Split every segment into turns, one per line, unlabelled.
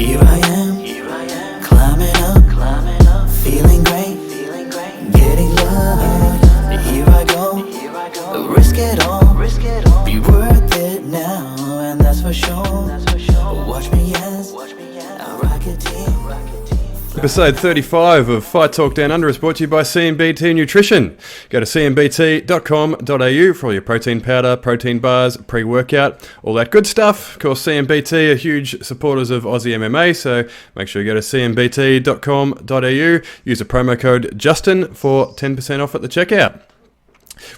Here I am, climbing up, feeling great, getting love. Here I go, risk it all, be worth it now, and that's for sure. Watch me as I Rocketeer.
Episode 35 of Fight Talk Down Under is brought to you by CMBT Nutrition. Go to cmbt.com.au for all your protein powder, protein bars, pre-workout, all that good stuff. Of course, CMBT are huge supporters of Aussie MMA, so make sure you go to cmbt.com.au. Use the promo code JUSTIN for 10% off at the checkout.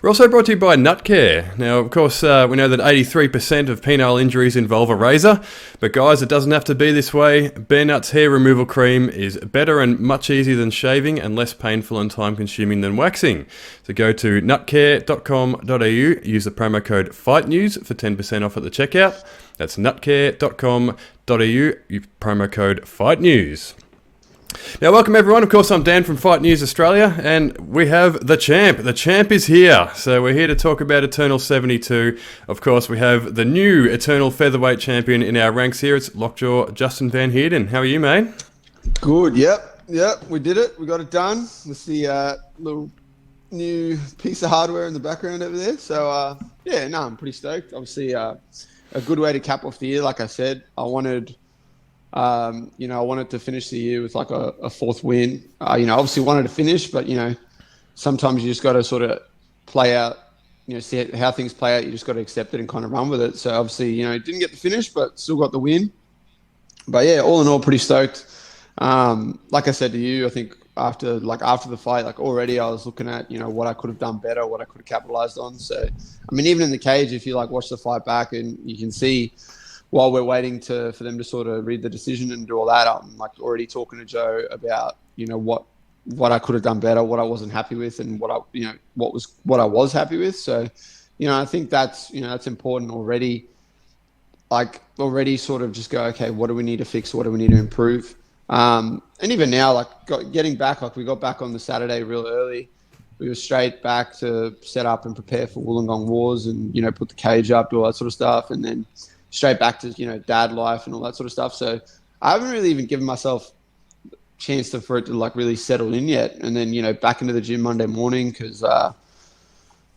We're also brought to you by Nutcare. Now, of course, we know that 83% of penile injuries involve a razor, but guys, it doesn't have to be this way. Bare Nuts hair removal cream is better and much easier than shaving and less painful and time-consuming than waxing. So go to nutcare.com.au, use the promo code FIGHTNEWS for 10% off at the checkout. That's nutcare.com.au, use promo code FIGHTNEWS. Now, welcome everyone. Of course, I'm Dan from Fight News Australia, and we have the champ. The champ is here. So we're here to talk about Eternal 72. Of course, we have the new Eternal featherweight champion in our ranks here. It's Lockjaw Justin Van Heerden. How are you, mate?
Good. Yep. We did it. We got it done. With the little new piece of hardware in the background over there. So, I'm pretty stoked. Obviously, a good way to cap off the year. Like I said, I wanted to finish the year with like a fourth win. Obviously wanted to finish, but sometimes you just got to sort of play out, see how things play out. You just got to accept it and kind of run with it. So obviously, didn't get the finish, but still got the win. But yeah, all in all, pretty stoked. Like I said to you, I think after the fight, like already I was looking at, what I could have done better, what I could have capitalized on. So, I mean, even in the cage, if you watch the fight back and you can see, while we're waiting for them to sort of read the decision and do all that, I'm already talking to Joe about, what I could have done better, what I wasn't happy with, and what I was happy with. So, I think that's important already. Already sort of just go, okay, what do we need to fix? What do we need to improve? And even now, getting back, we got back on the Saturday real early. We were straight back to set up and prepare for Wollongong Wars and, put the cage up, do all that sort of stuff. And then straight back to, dad life and all that sort of stuff. So I haven't really even given myself a chance for it to really settle in yet. And then, back into the gym Monday morning because,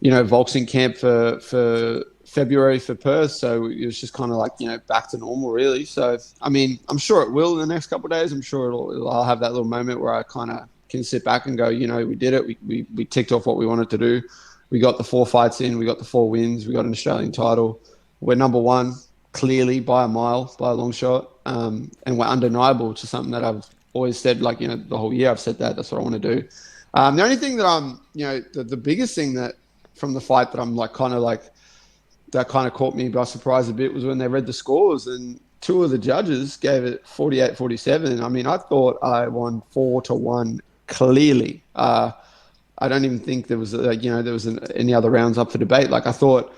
Volksing camp for February for Perth. So it was just kind of back to normal really. So, I mean, I'm sure it will in the next couple of days. I'm sure I'll have that little moment where I kind of can sit back and go, we did it. We ticked off what we wanted to do. We got the 4 fights in. We got the 4 wins. We got an Australian title. We're number one. Clearly by a mile, by a long shot, and we're undeniable, which is something that I've always said, the whole year I've said that's what I want to do. The only thing that I'm, the biggest thing that from the fight that I'm that kind of caught me by surprise a bit was when they read the scores and 2 of the judges gave it 48-47. I mean, I thought I won 4-1 clearly. I don't even think there was, any other rounds up for debate. I thought,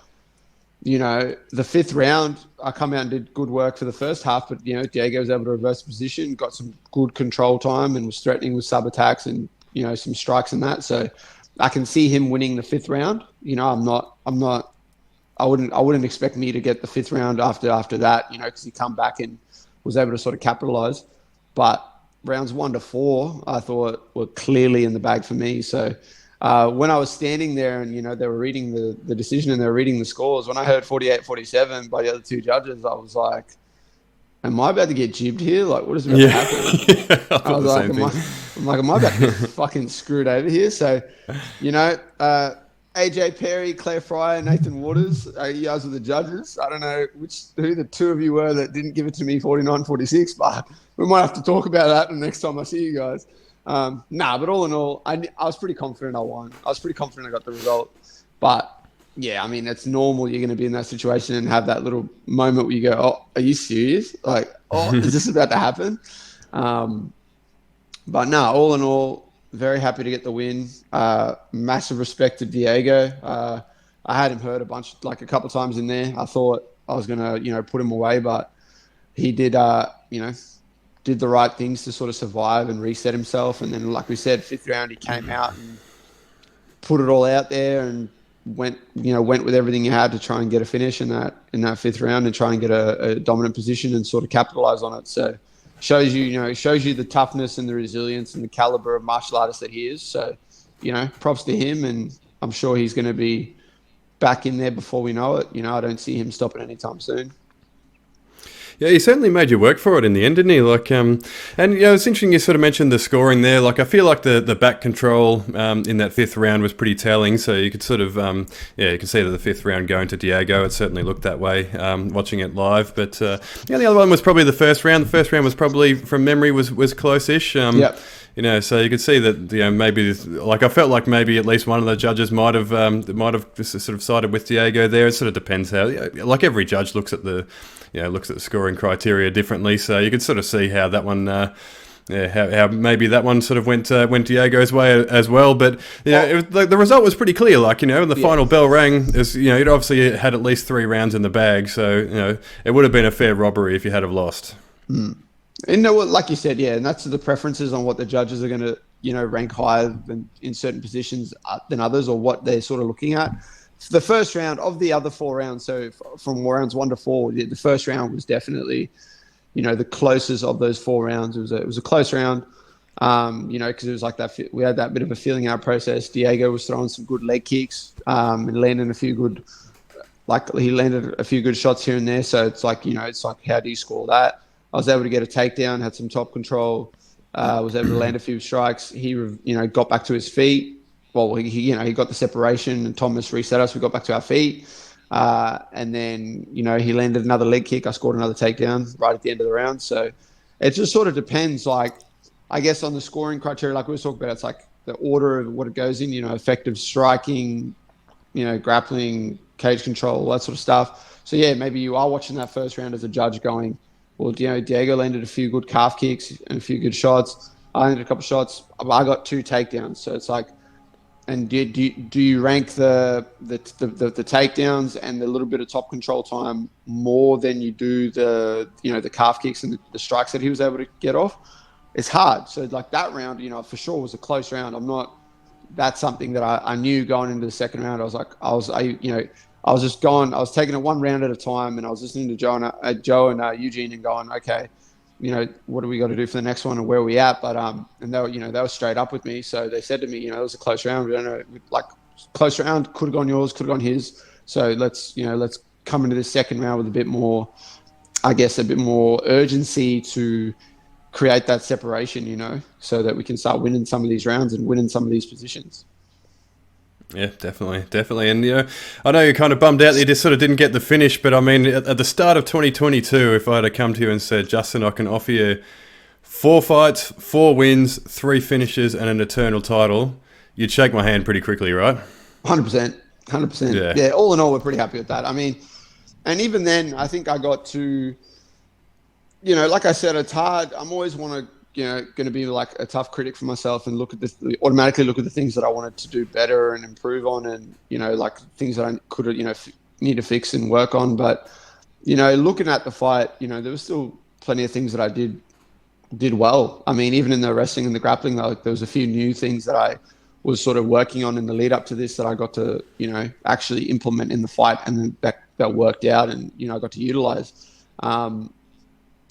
the 5th round, I come out and did good work for the first half, but, Diego was able to reverse the position, got some good control time and was threatening with sub-attacks and, some strikes and that. So I can see him winning the 5th round. I wouldn't expect me to get the 5th round after that, because he come back and was able to sort of capitalize. But rounds 1 to 4, I thought were clearly in the bag for me. So, when I was standing there and, they were reading the decision and they were reading the scores, when I heard 48-47 by the other 2 judges, I was like, am I about to get jibbed here? What is about to happen? I was like, am I about to get fucking screwed over here? So, AJ Perry, Claire Fryer, Nathan Waters, you guys were the judges. I don't know who the 2 of you were that didn't give it to me 49-46, but we might have to talk about that the next time I see you guys. But all in all, I was pretty confident I won. I was pretty confident I got the result. But, yeah, I mean, it's normal you're going to be in that situation and have that little moment where you go, oh, are you serious? Is this about to happen? But no, all in all, very happy to get the win. Massive respect to Diego. I had him hurt a couple of times in there. I thought I was going to, put him away, but he did, did the right things to sort of survive and reset himself. And then, like we said, 5th round, he came out and put it all out there and went with everything he had to try and get a finish in that 5th round and try and get a dominant position and sort of capitalize on it. So, shows you the toughness and the resilience and the caliber of martial artist that he is. So, props to him, and I'm sure he's going to be back in there before we know it. I don't see him stopping anytime soon.
Yeah, he certainly made you work for it in the end, didn't he? And it's interesting you sort of mentioned the scoring there. I feel like the back control in that fifth round was pretty telling. So you could sort of, you can see that the fifth round going to Diego. It certainly looked that way watching it live. But the other one was probably the first round. The first round was probably, from memory, was close-ish.
Yep.
So you could see that maybe I felt like maybe at least one of the judges might have just sort of sided with Diego there. It sort of depends how, like every judge looks at the scoring criteria differently. So you could sort of see how that one, how maybe that one sort of went Diego's way as well. But the result was pretty clear. When the final bell rang, it obviously had at least 3 rounds in the bag. So it would have been a fair robbery if you had have lost.
Mm. And like you said, and that's the preferences on what the judges are going to, rank higher than in certain positions than others, or what they're sort of looking at. The first round of the other 4 rounds, so from rounds 1 to 4, the first round was definitely, the closest of those 4 rounds. It was a close round, because it was like that. We had that bit of a feeling out process. Diego was throwing some good leg kicks and landing a few good, he landed a few good shots here and there. So it's like, how do you score that? I was able to get a takedown, had some top control, was able to land a few strikes. He, got back to his feet. Well, he got the separation, and Thomas reset us. We got back to our feet. And then, he landed another leg kick. I scored another takedown right at the end of the round. So it just sort of depends, I guess, on the scoring criteria. Like we were talking about, it's like the order of what it goes in, effective striking, grappling, cage control, all that sort of stuff. So, maybe you are watching that first round as a judge going, well, Diego landed a few good calf kicks and a few good shots. I landed a couple of shots. I got 2 takedowns. So it's like, and do you rank the takedowns and the little bit of top control time more than you do the calf kicks and the strikes that he was able to get off? It's hard. So like that round, for sure was a close round. That's something that I knew going into the second round. I was taking it one round at a time, and I was listening to Joe and Eugene and going, okay, what do we got to do for the next one, and where are we at? But and they were straight up with me. So they said to me, it was a close round. We don't know, close round, could have gone yours, could have gone his. So let's come into this second round with a bit more urgency to create that separation, so that we can start winning some of these rounds and winning some of these positions.
Yeah, definitely. And, I know you're kind of bummed out that you just sort of didn't get the finish, but I mean, at the start of 2022, if I had come to you and said, Justin, I can offer you 4 fights, 4 wins, 3 finishes, and an eternal title, you'd shake my hand pretty quickly, right?
100%. Yeah, all in all, we're pretty happy with that. I mean, and even then, I think I got to, like I said, it's hard. I'm always going to be like a tough critic for myself and automatically look at the things that I wanted to do better and improve on, and things that I could need to fix and work on. But looking at the fight, there was still plenty of things that I did well. I mean, even in the wrestling and the grappling, there was a few new things that I was sort of working on in the lead up to this that I got to actually implement in the fight, and then that worked out, and I got to utilize.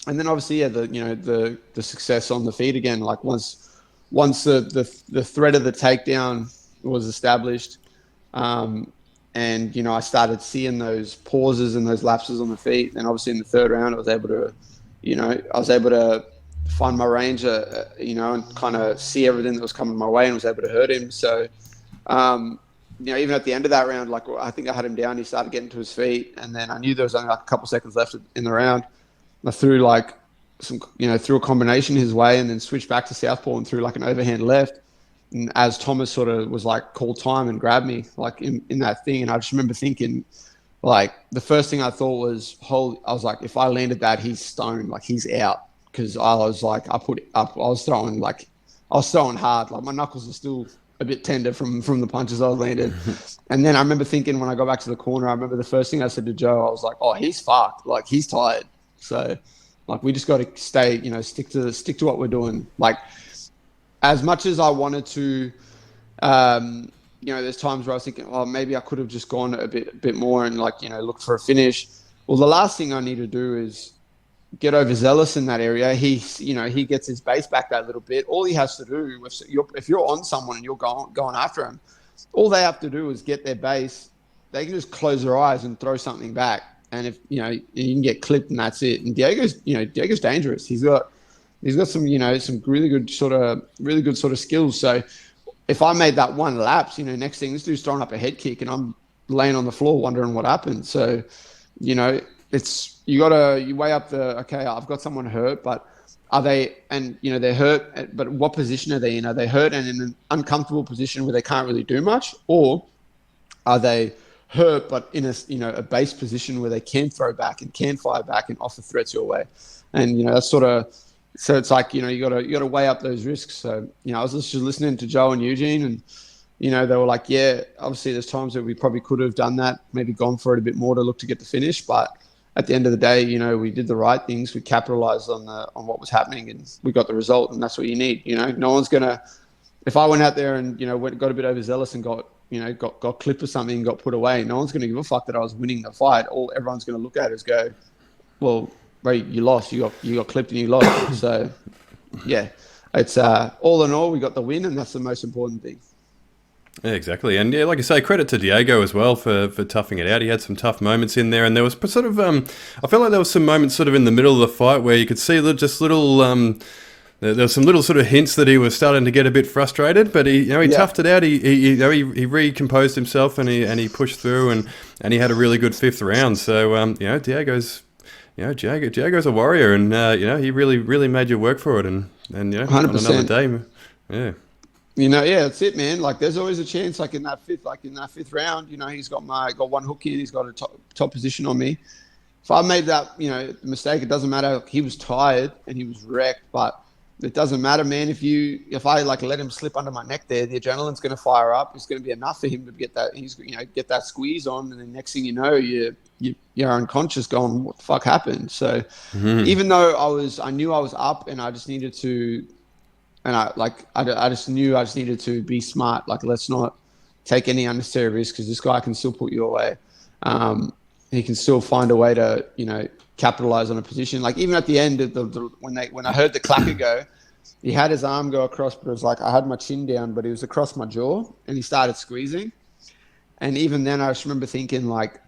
And then obviously, the success on the feet again. Like once the threat of the takedown was established, and I started seeing those pauses and those lapses on the feet. And obviously in the third round, I was able to find my range, and kind of see everything that was coming my way, and was able to hurt him. So, even at the end of that round, I think I had him down. He started getting to his feet, and then I knew there was only a couple seconds left in the round. I threw threw a combination his way, and then switched back to southpaw and threw an overhand left. And as Thomas sort of was called time and grabbed me in that thing, and I just remember thinking, the first thing I thought was, I was like, if I landed that, he's stoned, he's out, because I was I was throwing hard, my knuckles are still a bit tender from the punches I was landing. And then I remember thinking, when I got back to the corner, I remember the first thing I said to Joe, I was like, oh, he's fucked, he's tired. So, we just got to stay, stick to what we're doing. As much as I wanted to, there's times where I was thinking, oh, maybe I could have just gone a bit more and looked for a finish. Well, the last thing I need to do is, get overzealous in that area, he gets his base back that little bit. All he has to do, if you're on someone and you're going after him, all they have to do is get their base. They can just close their eyes and throw something back, and if you can get clipped, and that's it. And Diego's dangerous. He's got some really good sort of skills. So if I made that one lapse, next thing, this dude's throwing up a head kick, and I'm laying on the floor wondering what happened. So, it's you weigh up okay, I've got someone hurt, but are they, and they're hurt, but what position are they in? Are they hurt and in an uncomfortable position where they can't really do much, or are they hurt but in a base position where they can throw back and can fire back and offer threats your way? And that's sort of, so it's like you got to weigh up those risks. So I was just listening to Joe and Eugene, and they were like, yeah, obviously there's times that we probably could have done that, maybe gone for it a bit more to look to get the finish, but at the end of the day, we did the right things. We capitalized on what was happening, and we got the result, and that's what you need. No one's gonna. If I went out there and got a bit overzealous and got clipped or something and got put away, no one's gonna give a fuck that I was winning the fight. All everyone's gonna look at is go, well, Ray, you lost. You got clipped and you lost. So, yeah, it's all in all, we got the win, and that's the most important thing.
Yeah, exactly. And yeah, like I say, credit to Diego as well for toughing it out. He had some tough moments in there, and there was sort of I felt like there was some moments sort of in the middle of the fight where you could see there was some little sort of hints that he was starting to get a bit frustrated, but he toughed it out. He recomposed himself, and he pushed through, and he had a really good fifth round. So Diego's a warrior, and he really made you work for it, and 100%. On another day, yeah.
Yeah, that's it, man. Like, there's always a chance. Like in that fifth round, he's got one hook in. He's got a top position on me. If I made that, mistake, it doesn't matter. He was tired and he was wrecked, but it doesn't matter, man. If I let him slip under my neck there, the adrenaline's going to fire up. It's going to be enough for him to get that. He's get that squeeze on, and then next thing you know, you're unconscious, going, what the fuck happened? So even though I knew I was up, and I just needed to. And I just knew I just needed to be smart. Like, let's not take any unnecessary risk, because this guy can still put you away. He can still find a way to, capitalize on a position. Like, even at the end of when I heard the clacker go, he had his arm go across, but it was like I had my chin down, but he was across my jaw, and he started squeezing. And even then, I just remember thinking, like,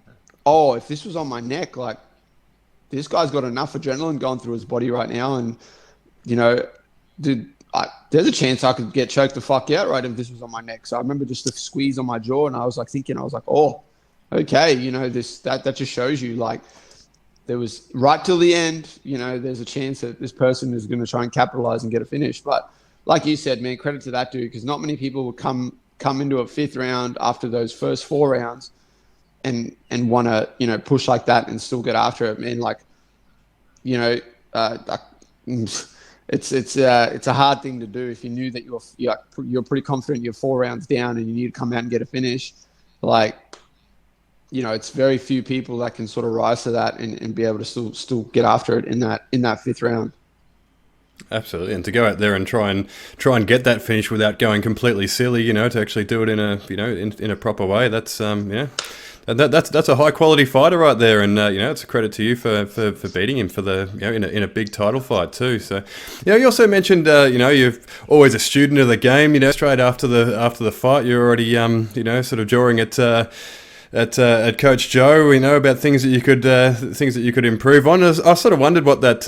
oh, if this was on my neck, like, this guy's got enough adrenaline going through his body right now, and dude. There's a chance I could get choked the fuck out if this was on my neck. So I remember just the squeeze on my jaw, and I was like, oh, okay, that just shows you, like, there was right till the end, there's a chance that this person is going to try and capitalize and get a finish. But like you said, man, credit to that dude, because not many people would come into a fifth round after those first 4 rounds and want to, push like that and still get after it, man. Like, it's a hard thing to do if you knew that you're pretty confident you're 4 rounds down and you need to come out and get a finish. Like, it's very few people that can sort of rise to that and be able to still get after it in that fifth round. Absolutely, and to go out there and try and get that finish without going completely silly, to actually do it in a proper way. That's That's a high quality fighter right there, and it's a credit to you for beating him for the in a big title fight too. So you also mentioned you're always a student of the game. Straight after the fight, you're already sort of drawing at Coach Joe, about things that you could improve on. I sort of wondered what that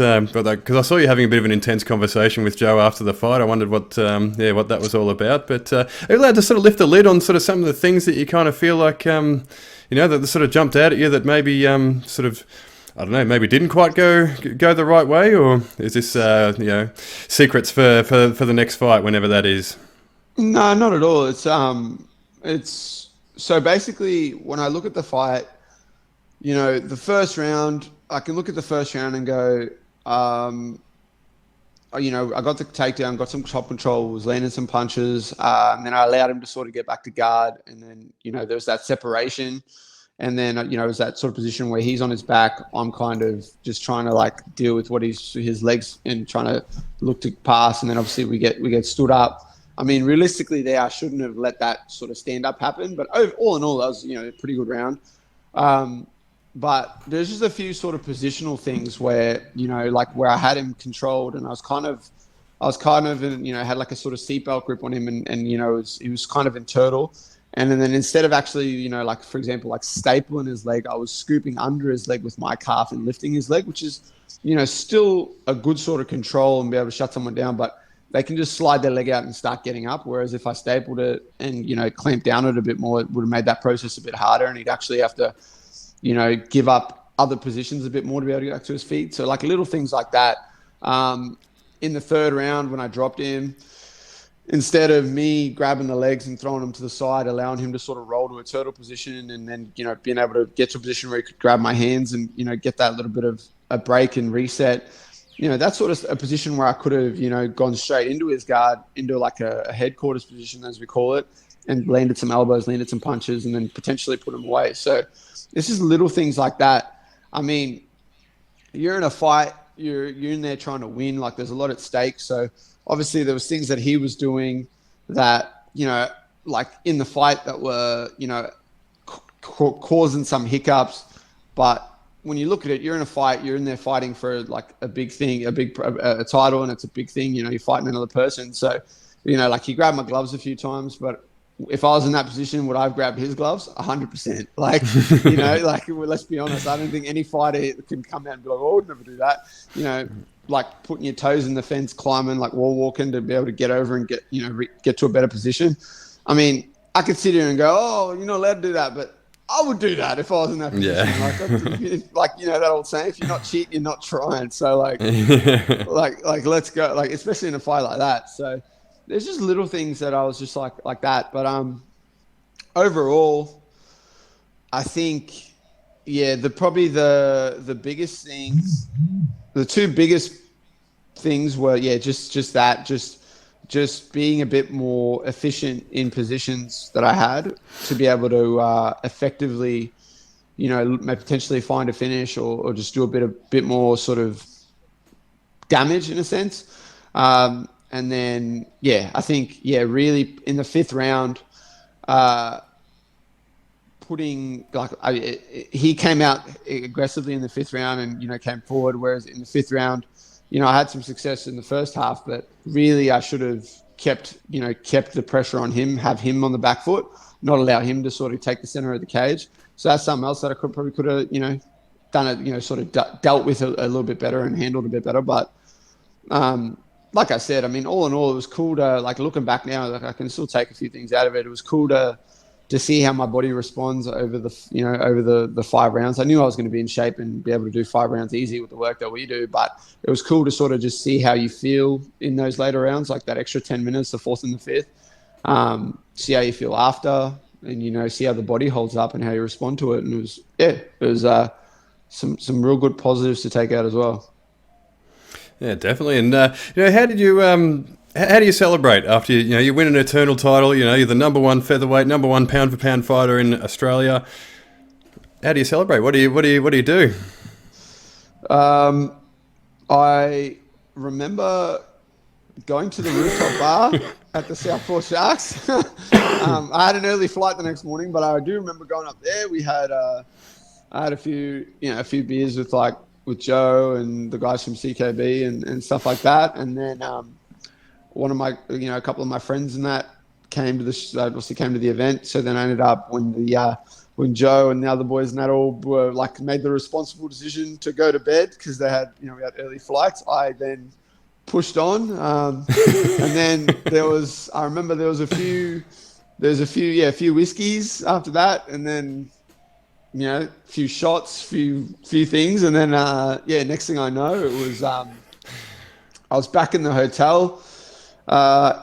because I saw you having a bit of an intense conversation with Joe after the fight. I wondered what that was all about. But are you allowed to sort of lift the lid on sort of some of the things that you kind of feel like that sort of jumped out at you that maybe sort of, I don't know, maybe didn't quite go the right way, or is this secrets for the next fight, whenever that is? No, not at all. It's so basically, when I look at the fight, the first round, I can look at the first round and go, I got the takedown, got some top control, was landing some punches, and then I allowed him to sort of get back to guard, and then there was that separation, and then it was that sort of position where he's on his back, I'm kind of just trying to deal with what his legs and trying to look to pass, and then obviously we get stood up. I mean, realistically, I shouldn't have let that sort of stand up happen, but all in all, that was a pretty good round. but there's just a few sort of positional things where, like where I had him controlled, and I was kind of in, had like a sort of seatbelt grip on him, and he was kind of in turtle. And then instead of actually, like for example, like stapling his leg, I was scooping under his leg with my calf and lifting his leg, which is, still a good sort of control and be able to shut someone down, but they can just slide their leg out and start getting up. Whereas if I stapled it and, clamped down it a bit more, it would have made that process a bit harder, and he'd actually have to, give up other positions a bit more to be able to get back to his feet. So like little things like that. In the third round, when I dropped him, instead of me grabbing the legs and throwing him to the side, allowing him to sort of roll to a turtle position, and then, being able to get to a position where he could grab my hands and, get that little bit of a break and reset, that's sort of a position where I could have, gone straight into his guard, into like a headquarters position, as we call it, and landed some elbows, landed some punches, and then potentially put him away. So it's just little things like that. I mean, you're in a fight, you're in there trying to win, like there's a lot at stake. So obviously there was things that he was doing that, like in the fight that were, causing some hiccups. But when you look at it, you're in a fight, you're in there fighting for like a big thing, a title, and it's a big thing, you're fighting another person. So, like he grabbed my gloves a few times, but if I was in that position, would I have grabbed his gloves? 100%. Like, like, well, let's be honest, I don't think any fighter can come out and be like, oh, I would never do that. Like putting your toes in the fence, climbing, like wall walking to be able to get over and get, get to a better position. I mean, I could sit here and go, oh, you're not allowed to do that, but I would do that if I was in that position.
Yeah.
Like, that old saying, if you're not cheating, you're not trying. So like, like let's go, like, especially in a fight like that. So there's just little things that I was just like that. But overall, I think, yeah, probably the biggest things, the two biggest things were, yeah, just being a bit more efficient in positions that I had to be able to effectively, potentially find a finish or just do a bit more sort of damage in a sense. And then, yeah, I think, yeah, really in the fifth round, he came out aggressively in the fifth round and, came forward. Whereas in the fifth round, I had some success in the first half, but really I should have kept the pressure on him, have him on the back foot, not allow him to sort of take the center of the cage. So that's something else that I could have, done it, sort of dealt with a little bit better and handled a bit better. But, like I said, I mean, all in all, it was cool to, like, looking back now, like I can still take a few things out of it. It was cool to see how my body responds over the 5 rounds. I knew I was going to be in shape and be able to do 5 rounds easy with the work that we do, but it was cool to sort of just see how you feel in those later rounds, like that extra 10 minutes, the fourth and the fifth, see how you feel after, and, see how the body holds up and how you respond to it. And it was some real good positives to take out as well.
Yeah, definitely. And how did you how do you celebrate after you win an Eternal title? You're the number one featherweight, number one pound for pound fighter in Australia. How do you celebrate? What do you do?
I remember going to the rooftop bar at the Southport Sharks. I had an early flight the next morning, but I do remember going up there. We had I had a few beers with Joe and the guys from CKB and stuff like that. And then one of my, a couple of my friends in that came to the event. So then I ended up when Joe and the other boys and that all were made the responsible decision to go to bed because they had, we had early flights. I then pushed on. And then I remember there was a few whiskeys after that. And then, a few shots, few things, and then next thing I know, it was I was back in the hotel,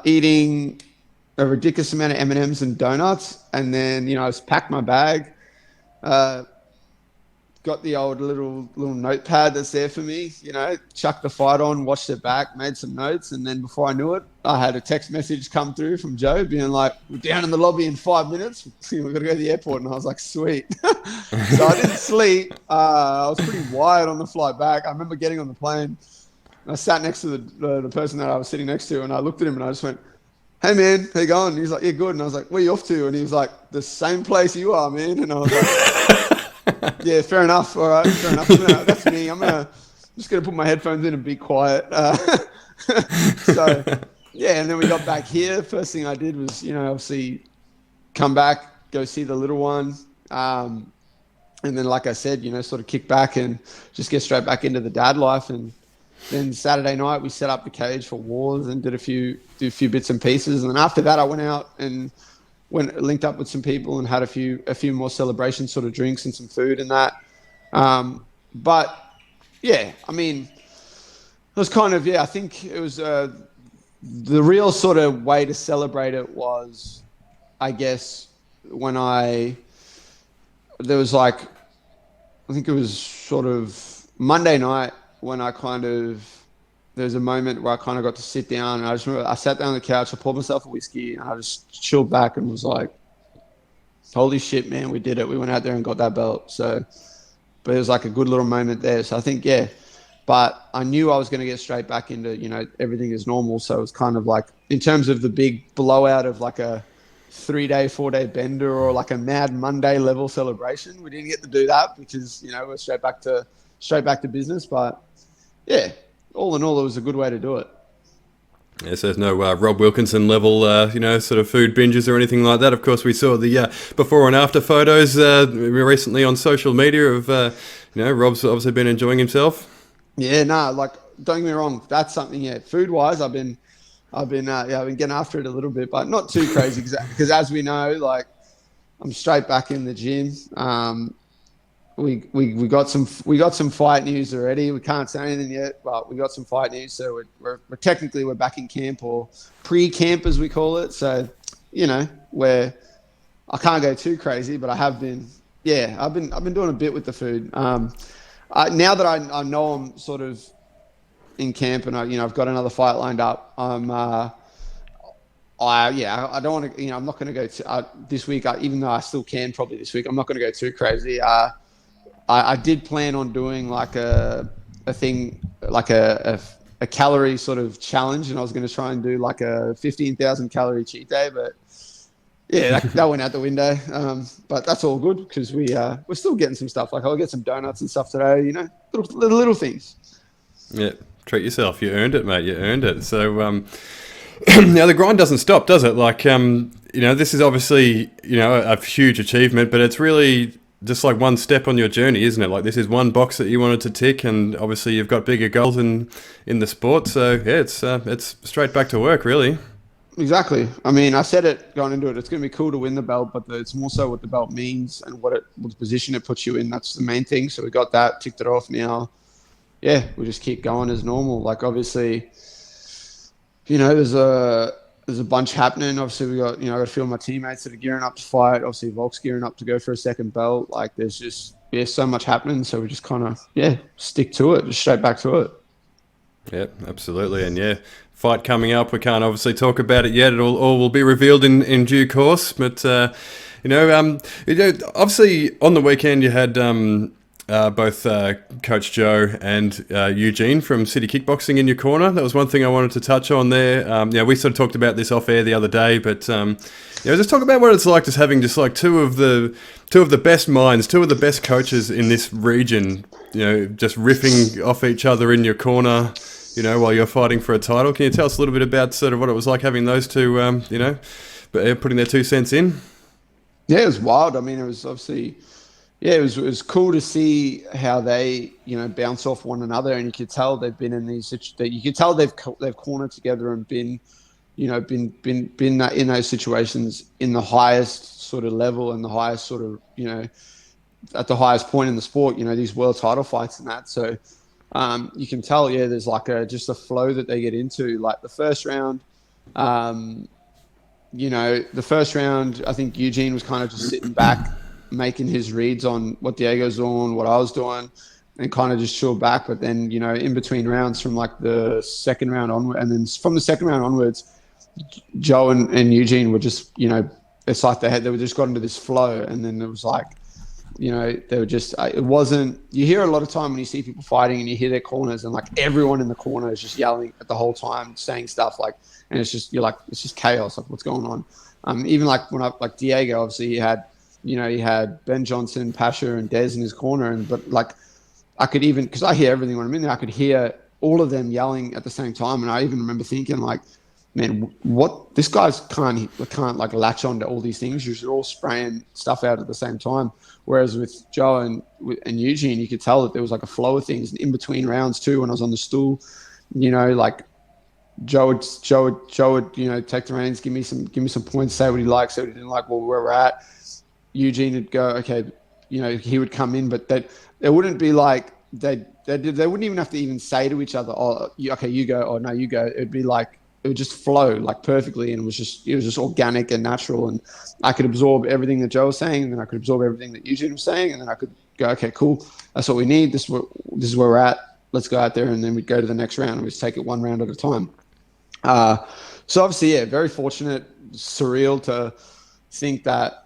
eating a ridiculous amount of M&Ms and donuts, and then I was packed my bag, got the old little notepad that's there for me, chucked the fight on, watched it back, made some notes, and then before I knew it, I had a text message come through from Joe being like, we're down in the lobby in 5 minutes, we've got to go to the airport. And I was like, sweet. So I didn't sleep. I was pretty wired on the flight back. I remember getting on the plane, and I sat next to the person that I was sitting next to, and I looked at him and I just went, hey man, how you going? And he's like, yeah, good. And I was like, where are you off to? And he was like, the same place you are, man. And I was like, Yeah, fair enough. All right, fair enough. That's me. I'm just gonna put my headphones in and be quiet. So yeah, and then we got back here. First thing I did was, obviously come back, go see the little one, and then, like I said, sort of kick back and just get straight back into the dad life. And then Saturday night we set up the cage for Wars and did a few bits and pieces. And then after that, I went out and linked up with some people and had a few more celebration sort of drinks and some food and that. But yeah, I mean, it was kind of, I think it was the real sort of way to celebrate it was, I guess, when there was I think it was sort of Monday night when there's a moment where I kind of got to sit down, and I just remember I sat down on the couch, I poured myself a whiskey, and I just chilled back and was like, holy shit, man, we did it. We went out there and got that belt. So, but it was like a good little moment there. So I think, but I knew I was going to get straight back into, everything is normal. So it was kind of like, in terms of the big blowout of like a 3-day, 4-day bender or like a Mad Monday level celebration, we didn't get to do that because, we're straight back to business. But yeah, all in all, it was a good way to do it.
Yes, there's no Rob Wilkinson level, sort of food binges or anything like that. Of course, we saw the before and after photos recently on social media of, Rob's obviously been enjoying himself. Yeah,
don't get me wrong. That's something, food wise, I've been getting after it a little bit, but not too crazy because as we know, I'm straight back in the gym. We got some fight news already. We can't say anything yet, but we got some fight news. So we're technically back in camp, or pre-camp as we call it. So, where I can't go too crazy, but I have been. Yeah, I've been doing a bit with the food. Now that I know I'm sort of in camp and I've got another fight lined up. I don't want to. I'm not going to go this week. Even though I still can probably this week, I'm not going to go too crazy. I did plan on doing like a thing, like a calorie sort of challenge, and I was going to try and do like a 15,000 calorie cheat day, but yeah, that went out the window. But that's all good because we're still getting some stuff. Like I'll get some donuts and stuff today. Little things.
Yeah, treat yourself. You earned it, mate. You earned it. So now the grind doesn't stop, does it? This is obviously a huge achievement, but it's really just like one step on your journey, isn't it? Like this is one box that you wanted to tick, and obviously you've got bigger goals in the sport. So yeah, it's straight back to work, really.
Exactly. I mean, I said it going into it. It's going to be cool to win the belt, but it's more so what the belt means and what position it puts you in. That's the main thing. So we got that, ticked it off. Now, yeah, we just keep going as normal. Like obviously, there's a bunch happening. Obviously, we got, I got a few of my teammates that are gearing up to fight. Obviously, Volk's gearing up to go for a second belt. Like, there's just, so much happening. So we just kind of, stick to it, just straight back to it.
Yep, absolutely. And fight coming up. We can't obviously talk about it yet. It all will be revealed in due course. But, obviously on the weekend you had both Coach Joe and Eugene from City Kickboxing in your corner. That was one thing I wanted to touch on there. We sort of talked about this off air the other day, but just talk about what it's like just having just like two of the best minds, two of the best coaches in this region, just riffing off each other in your corner, while you're fighting for a title. Can you tell us a little bit about sort of what it was like having those two, putting their 2 cents in?
Yeah, it was wild. I mean, it was obviously... Yeah, it was cool to see how they, bounce off one another, and you could tell they've been in these. You could tell they've cornered together and been in those situations in the highest sort of level and the highest sort of at the highest point in the sport. These world title fights and that. So you can tell, there's like just a flow that they get into. Like the first round, I think Eugene was kind of just sitting back, making his reads on what Diego's doing, what I was doing, and kind of just chill back. But then, in between rounds from like the second round onward, and then from the second round onwards, Joe and Eugene were just, it's like they were just got into this flow. And then it was like, they were just, it wasn't, you hear a lot of time when you see people fighting and you hear their corners and like everyone in the corner is just yelling at the whole time, saying stuff like, and it's just, you're like, it's just chaos. Like what's going on? Even like when like Diego, obviously he had he had Ben Johnson, Pasha, and Des in his corner, but like I could even, because I hear everything when I'm in there, I could hear all of them yelling at the same time, and I even remember thinking like, man, what, this guy's can't like latch on to all these things. You're all spraying stuff out at the same time. Whereas with Joe and Eugene, you could tell that there was like a flow of things in between rounds too. When I was on the stool, like Joe would take the reins, give me some points, say what he liked, say what he didn't like, where we're at. Eugene would go, okay, he would come in, but it wouldn't be like they wouldn't even have to even say to each other, oh, okay, you go, or no, you go. It'd be like, it would just flow like perfectly, and it was just organic and natural, and I could absorb everything that Joe was saying, and then I could absorb everything that Eugene was saying, and then I could go, okay, cool, that's what we need. This is where we're at. Let's go out there, and then we'd go to the next round, and we'd just take it one round at a time. So obviously, yeah, very fortunate, surreal to think that,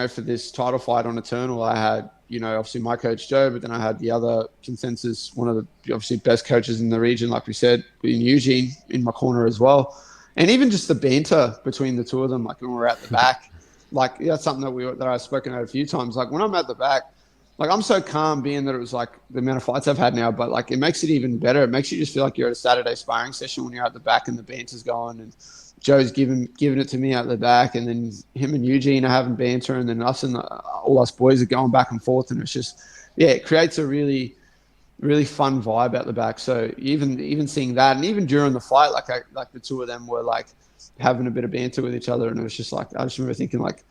for this title fight on Eternal, I had, obviously my coach Joe, but then I had the other consensus, one of the obviously best coaches in the region, like we said, in Eugene, in my corner as well. And even just the banter between the two of them, like when we're at the back, like that's something that I've spoken about a few times. Like when I'm at the back, like I'm so calm, being that it was like the amount of fights I've had now, but like it makes it even better. It makes you just feel like you're at a Saturday sparring session when you're at the back and the banter's going, and Joe's giving it to me out the back, and then him and Eugene are having banter, and then us and all us boys are going back and forth, and it's just, yeah, it creates a really, really fun vibe out the back. So even seeing that, and even during the fight, like the two of them were like having a bit of banter with each other, and it was just like, I just remember thinking like,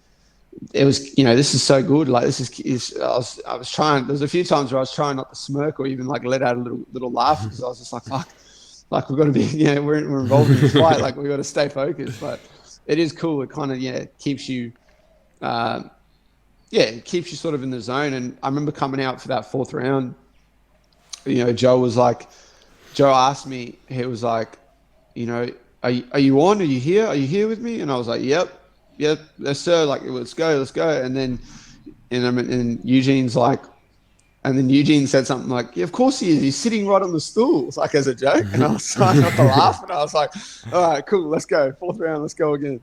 it was, this is so good. Like this is I was trying. There's a few times where I was trying not to smirk or even like let out a little laugh, because I was just like, fuck. Like we've got to be, we're involved in this fight. Like we've got to stay focused. But it is cool. It kind of, keeps you, it keeps you sort of in the zone. And I remember coming out for that fourth round. Joe asked me. He was like, are you on? Are you here? Are you here with me? And I was like, yep, yes sir. Like let's go. And then, and Eugene's like. And then Eugene said something like, yeah, of course he is. He's sitting right on the stool, like as a joke. And I was trying not to laugh. And I was like, all right, cool, let's go. Fourth round, let's go again.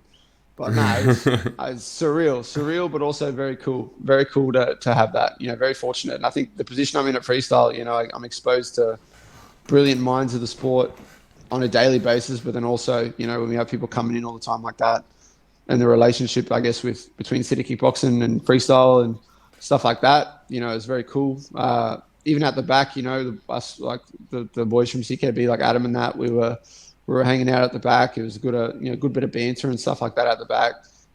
But no, it's surreal, but also very cool. Very cool to have that, very fortunate. And I think the position I'm in at freestyle, I'm exposed to brilliant minds of the sport on a daily basis. But then also, when we have people coming in all the time like that, and the relationship, I guess, between city kickboxing and freestyle and stuff like that, it's very cool. Even at the back, us, like the boys from CKB, like Adam and that, we were hanging out at the back. It was a good, good bit of banter and stuff like that at the back.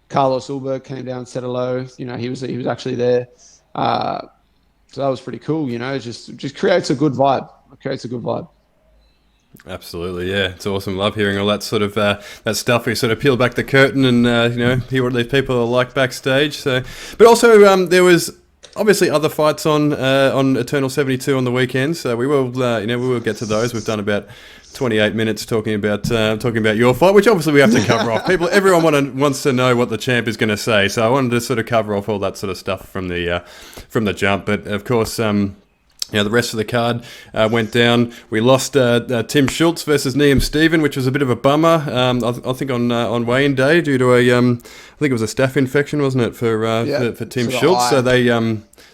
Carlos Ulberg came down, said hello. He was actually there. So that was pretty cool. It just creates a good vibe. It creates a good vibe.
Absolutely, yeah, it's awesome. Love hearing all that sort of that stuff. We sort of peel back the curtain and hear what these people are like backstage. So, but also there was obviously other fights on Eternal 72 on the weekend. So we will we will get to those. We've done about 28 minutes talking about your fight, which obviously we have to cover off. Everyone wants to know what the champ is going to say. So I wanted to sort of cover off all that sort of stuff from the jump. But of course. The rest of the card went down. We lost Tim Schultz versus Liam Stephen, which was a bit of a bummer. I think on weigh-in day due to I think it was a staph infection, wasn't it, for Tim Schultz? So they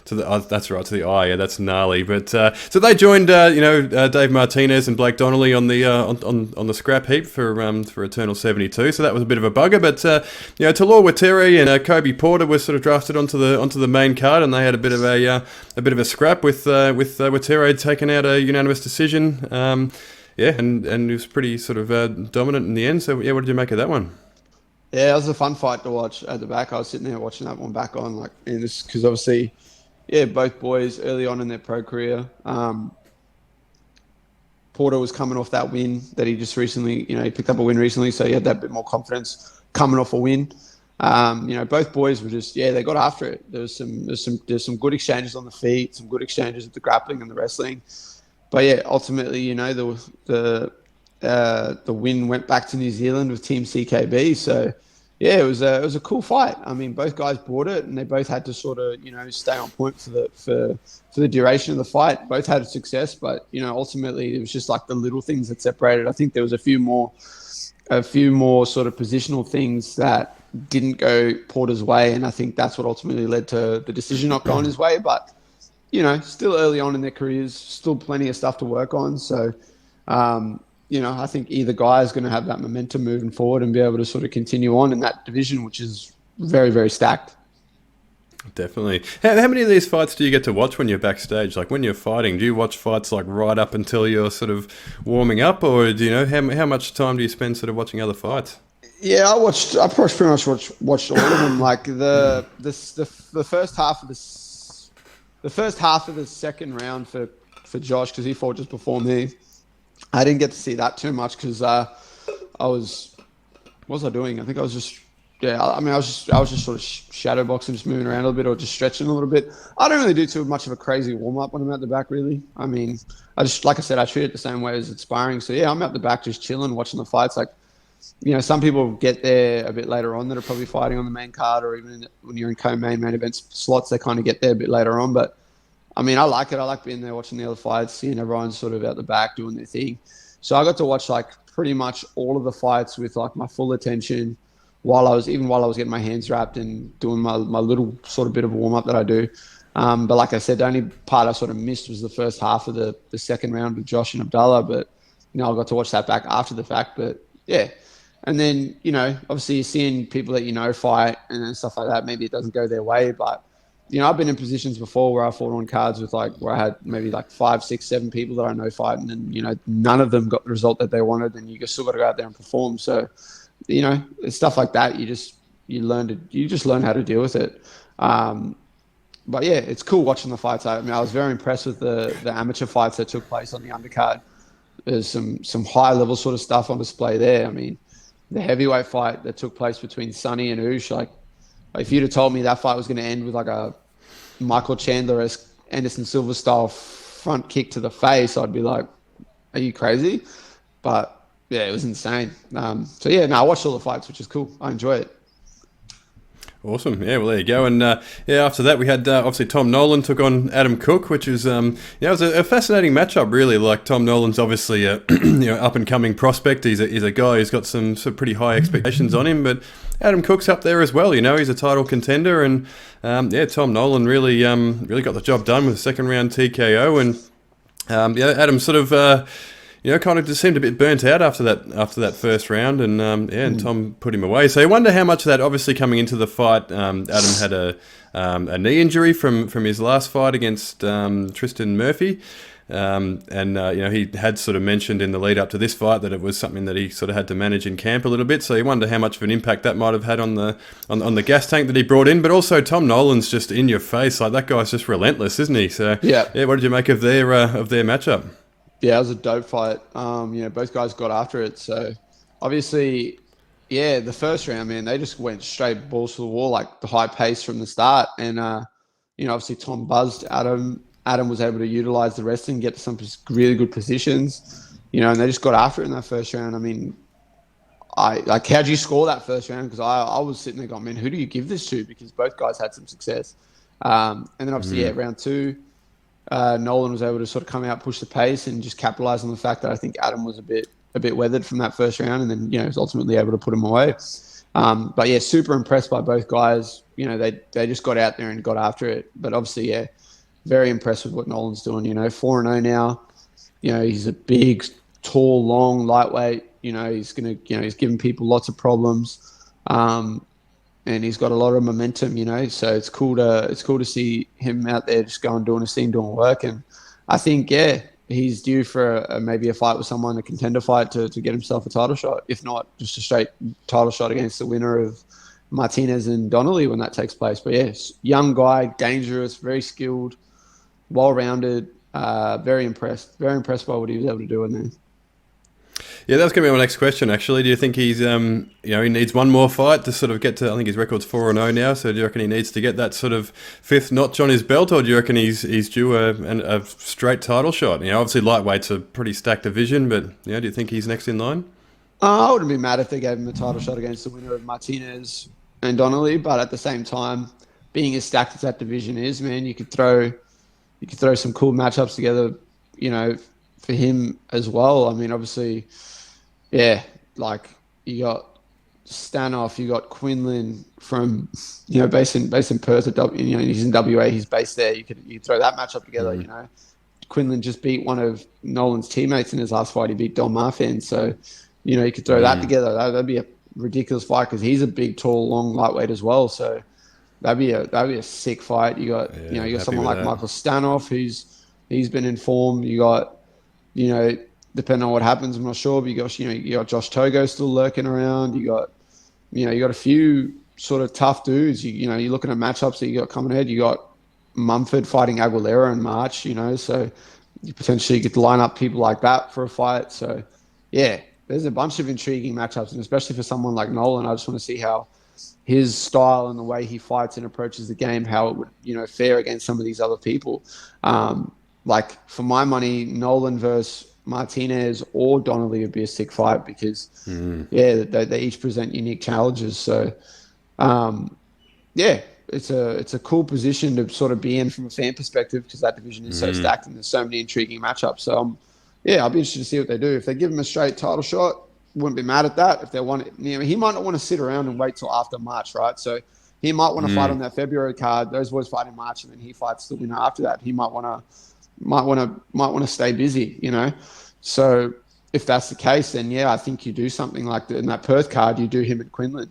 that's right, to the eye. Yeah, that's gnarly. But so they joined Dave Martinez and Blake Donnelly on the scrap heap for Eternal 72. So that was a bit of a bugger. But Talor Wateri and Kobe Porter were sort of drafted onto the main card, and they had a bit of a scrap with Wateri taking out a unanimous decision. And he was pretty sort of dominant in the end. So yeah, what did you make of that one?
Yeah, it was a fun fight to watch at the back. I was sitting there watching that one back on, because obviously, yeah, both boys early on in their pro career. Porter was coming off that win that he just recently, he picked up a win recently, so he had that bit more confidence coming off a win. Both boys were just, they got after it. There's some good exchanges on the feet, some good exchanges with the grappling and the wrestling. But yeah, ultimately, the win went back to New Zealand with Team CKB. So yeah, it was a cool fight. I mean, both guys brought it, and they both had to sort of stay on point for the duration of the fight. Both had success, but ultimately it was just like the little things that separated. I think there was a few more sort of positional things that didn't go Porter's way, and I think that's what ultimately led to the decision not going his way. But still early on in their careers, still plenty of stuff to work on. So, I think either guy is going to have that momentum moving forward and be able to sort of continue on in that division, which is very, very stacked.
Definitely. How many of these fights do you get to watch when you're backstage? Like when you're fighting, do you watch fights like right up until you're sort of warming up, or do you know how much time do you spend sort of watching other fights?
Yeah, I pretty much watched all of them. Like the first half of the second round for Josh, because he fought just before me. I didn't get to see that too much because what was I doing? I think I was just. Yeah, I mean, I was just sort of shadow boxing, just moving around a little bit or just stretching a little bit. I don't really do too much of a crazy warm up when I'm at the back, really. I mean, like I said, I treat it the same way as it's sparring. So yeah, I'm at the back just chilling, watching the fights. Like, some people get there a bit later on that are probably fighting on the main card, or even when you're in co-main main event slots, they kind of get there a bit later on. But I mean, I like it. I like being there watching the other fights, seeing everyone sort of at the back doing their thing. So I got to watch like pretty much all of the fights with like my full attention. While I was getting my hands wrapped and doing my little sort of bit of a warm up that I do. But like I said, the only part I sort of missed was the first half of the second round with Josh and Abdullah. But, I got to watch that back after the fact. But yeah. And then, obviously you're seeing people that fight and stuff like that. Maybe it doesn't go their way. But, I've been in positions before where I fought on cards with where I had maybe 5, 6, 7 people that I know fighting. And, none of them got the result that they wanted. And you still got to go out there and perform. So, stuff like that, you just learn how to deal with it. But yeah, it's cool watching the fights. I mean, I was very impressed with the amateur fights that took place on the undercard. There's some high level sort of stuff on display there. I mean, the heavyweight fight that took place between Sonny and Oosh, like if you'd have told me that fight was going to end with like a Michael Chandler-esque Anderson Silva style front kick to the face, I'd be like, are you crazy? But yeah, it was insane. I watched all the fights, which is cool. I enjoy it.
Awesome. Yeah, well, there you go. And after that, we had obviously Tom Nolan took on Adam Cook, which is it was a fascinating matchup, really. Like Tom Nolan's obviously a up and coming prospect. He's a guy who's got some pretty high expectations on him, but Adam Cook's up there as well. He's a title contender, and Tom Nolan really got the job done with a second round TKO, and Adam sort of. Kind of just seemed a bit burnt out after that first round, and Tom put him away. So I wonder how much of that, obviously coming into the fight, Adam had a knee injury from his last fight against Tristan Murphy, he had sort of mentioned in the lead up to this fight that it was something that he sort of had to manage in camp a little bit. So you wonder how much of an impact that might have had on the gas tank that he brought in. But also Tom Nolan's just in your face, like that guy's just relentless, isn't he? So yeah, what did you make of their matchup?
Yeah, it was a dope fight. Both guys got after it. So, obviously, the first round, man, they just went straight balls to the wall, like the high pace from the start. And, obviously Tom buzzed Adam. Adam was able to utilize the wrestling, get to some really good positions, and they just got after it in that first round. I mean, how'd you score that first round? Because I was sitting there going, man, who do you give this to? Because both guys had some success. And then, obviously, round two, Nolan was able to sort of come out, push the pace, and just capitalize on the fact that I think Adam was a bit weathered from that first round, and then was ultimately able to put him away. But yeah, super impressed by both guys. They just got out there and got after it. But obviously, very impressed with what Nolan's doing. 4-0 now. He's a big, tall, long, lightweight. He's he's giving people lots of problems. And he's got a lot of momentum, so it's cool to see him out there just going, doing his thing, doing work. And I think, he's due for maybe a fight with someone, a contender fight to get himself a title shot. If not, just a straight title shot against the winner of Martinez and Donnelly when that takes place. But yes, young guy, dangerous, very skilled, well-rounded, very impressed by what he was able to do in there.
Yeah, that's going to be my next question, actually. Do you think he's, he needs one more fight to sort of get to, I think his record's 4-0 now, so do you reckon he needs to get that sort of fifth notch on his belt, or do you reckon he's due a straight title shot? Obviously lightweight's a pretty stacked division, but do you think he's next in line?
I wouldn't be mad if they gave him a title shot against the winner of Martinez and Donnelly, but at the same time, being as stacked as that division is, man, you could throw some cool matchups together, for him as well. I mean, obviously, like you got Stanoff, you got Quinlan from, based in Perth. He's in WA. He's based there. You could throw that matchup together. Quinlan just beat one of Nolan's teammates in his last fight. He beat Don Marfan. So, you could throw that together. That'd be a ridiculous fight because he's a big, tall, long lightweight as well. So that'd be a sick fight. You got you got someone like Michael Stanoff he's been in form. You got depending on what happens, I'm not sure, but you got Josh Togo still lurking around. You got a few sort of tough dudes. You're looking at matchups that you got coming ahead. You got Mumford fighting Aguilera in March. So you potentially get to line up people like that for a fight. So yeah, there's a bunch of intriguing matchups, and especially for someone like Nolan, I just want to see how his style and the way he fights and approaches the game, how it would fare against some of these other people. Like for my money, Nolan versus Martinez or Donnelly would be a sick fight because they each present unique challenges. So it's a cool position to sort of be in from a fan perspective because that division is so stacked and there's so many intriguing matchups. So I'll be interested to see what they do. If they give him a straight title shot, wouldn't be mad at that. If they want it, he might not want to sit around and wait till after March, right? So he might want to fight on that February card. Those boys fight in March, and then he fights the winner after that. He might want to stay busy, So if that's the case, then I think you do something like that in that Perth card. You do him and Quinlan.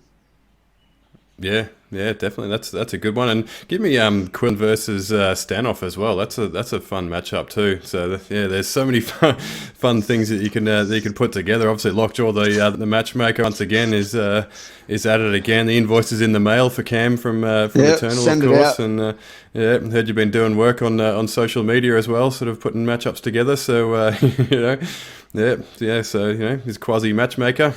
Yeah, definitely. That's a good one. And give me Quinn versus Stanoff as well. That's a fun matchup too. So there's so many fun things that you can put together. Obviously, Lockjaw, the matchmaker, once again is at it again. The invoice is in the mail for Cam from Eternal, of course. And heard you've been doing work on social media as well, sort of putting matchups together. So So he's quasi matchmaker.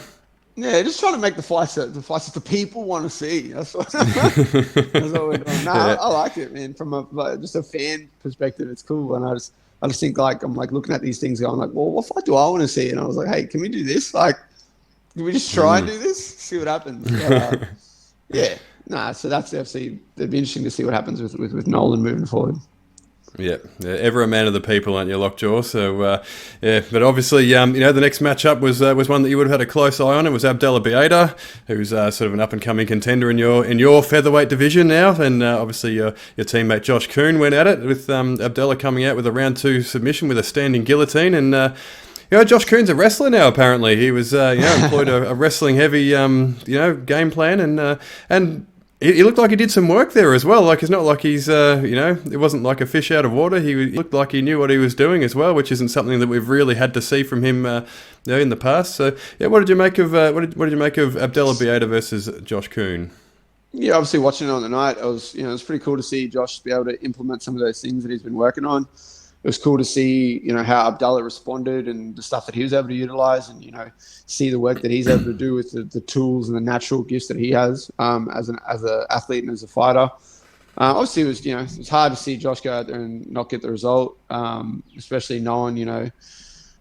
Yeah, just trying to make the fights that the people want to see. That's what we're doing. I like it, man. From just a fan perspective, it's cool. And I just think I'm looking at these things going well, what fight do I want to see? And I was like, hey, can we do this? Like, can we just try and do this? See what happens. So that's obviously it'd be interesting to see what happens with Nolan moving forward.
Yeah, ever a man of the people, aren't you, Lockjaw? So, but obviously, the next matchup was one that you would have had a close eye on. It was Abdallah Bieda, who's sort of an up-and-coming contender in your featherweight division now, and obviously your teammate Josh Kuhn went at it with Abdallah coming out with a round 2 submission with a standing guillotine, and Josh Kuhn's a wrestler now. Apparently, he was employed a wrestling-heavy game plan, and he looked like he did some work there as well. Like, it's not like he's, it wasn't like a fish out of water. He looked like he knew what he was doing as well, which isn't something that we've really had to see from him, in the past. So, what did you make of Abdallah Bieda versus Josh Kuhn?
Yeah, obviously watching it on the night, it was pretty cool to see Josh be able to implement some of those things that he's been working on. It was cool to see, how Abdallah responded and the stuff that he was able to utilize, and see the work that he's able to do with the tools and the natural gifts that he has as an athlete and as a fighter. Obviously, it was hard to see Josh go out there and not get the result, especially knowing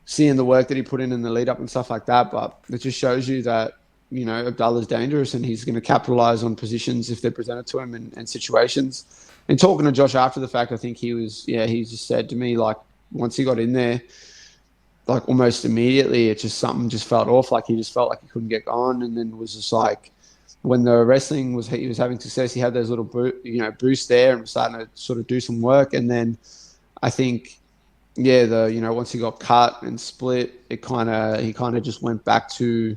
seeing the work that he put in the lead up and stuff like that. But it just shows you that Abdallah's dangerous and he's going to capitalize on positions if they're presented to him and situations. And talking to Josh after the fact, I think he just said to me, like, once he got in there, like almost immediately, something just felt off. Like he just felt like he couldn't get going. And then was just like, when the wrestling he was having success, he had those little boosts there and was starting to sort of do some work. And then I think, once he got cut and split, he kind of just went back to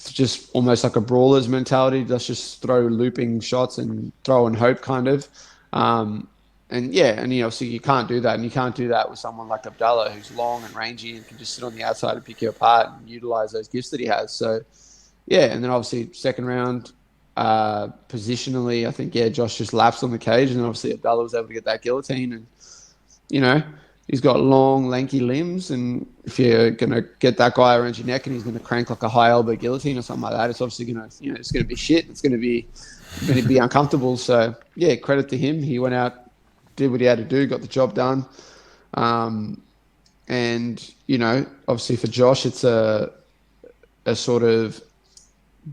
just almost like a brawler's mentality. Let's just throw looping shots and throw and hope kind of. So you can't do that. And you can't do that with someone like Abdallah, who's long and rangy and can just sit on the outside and pick you apart and utilize those gifts that he has. So, and then obviously second round, positionally, I think, Josh just lapsed on the cage, and obviously Abdallah was able to get that guillotine. And, he's got long, lanky limbs, and if you're going to get that guy around your neck and he's going to crank like a high elbow guillotine or something like that, it's obviously going to, it's going to be shit. It's going to be uncomfortable. So, credit to him. He went out, did what he had to do, got the job done. Obviously for Josh, it's a sort of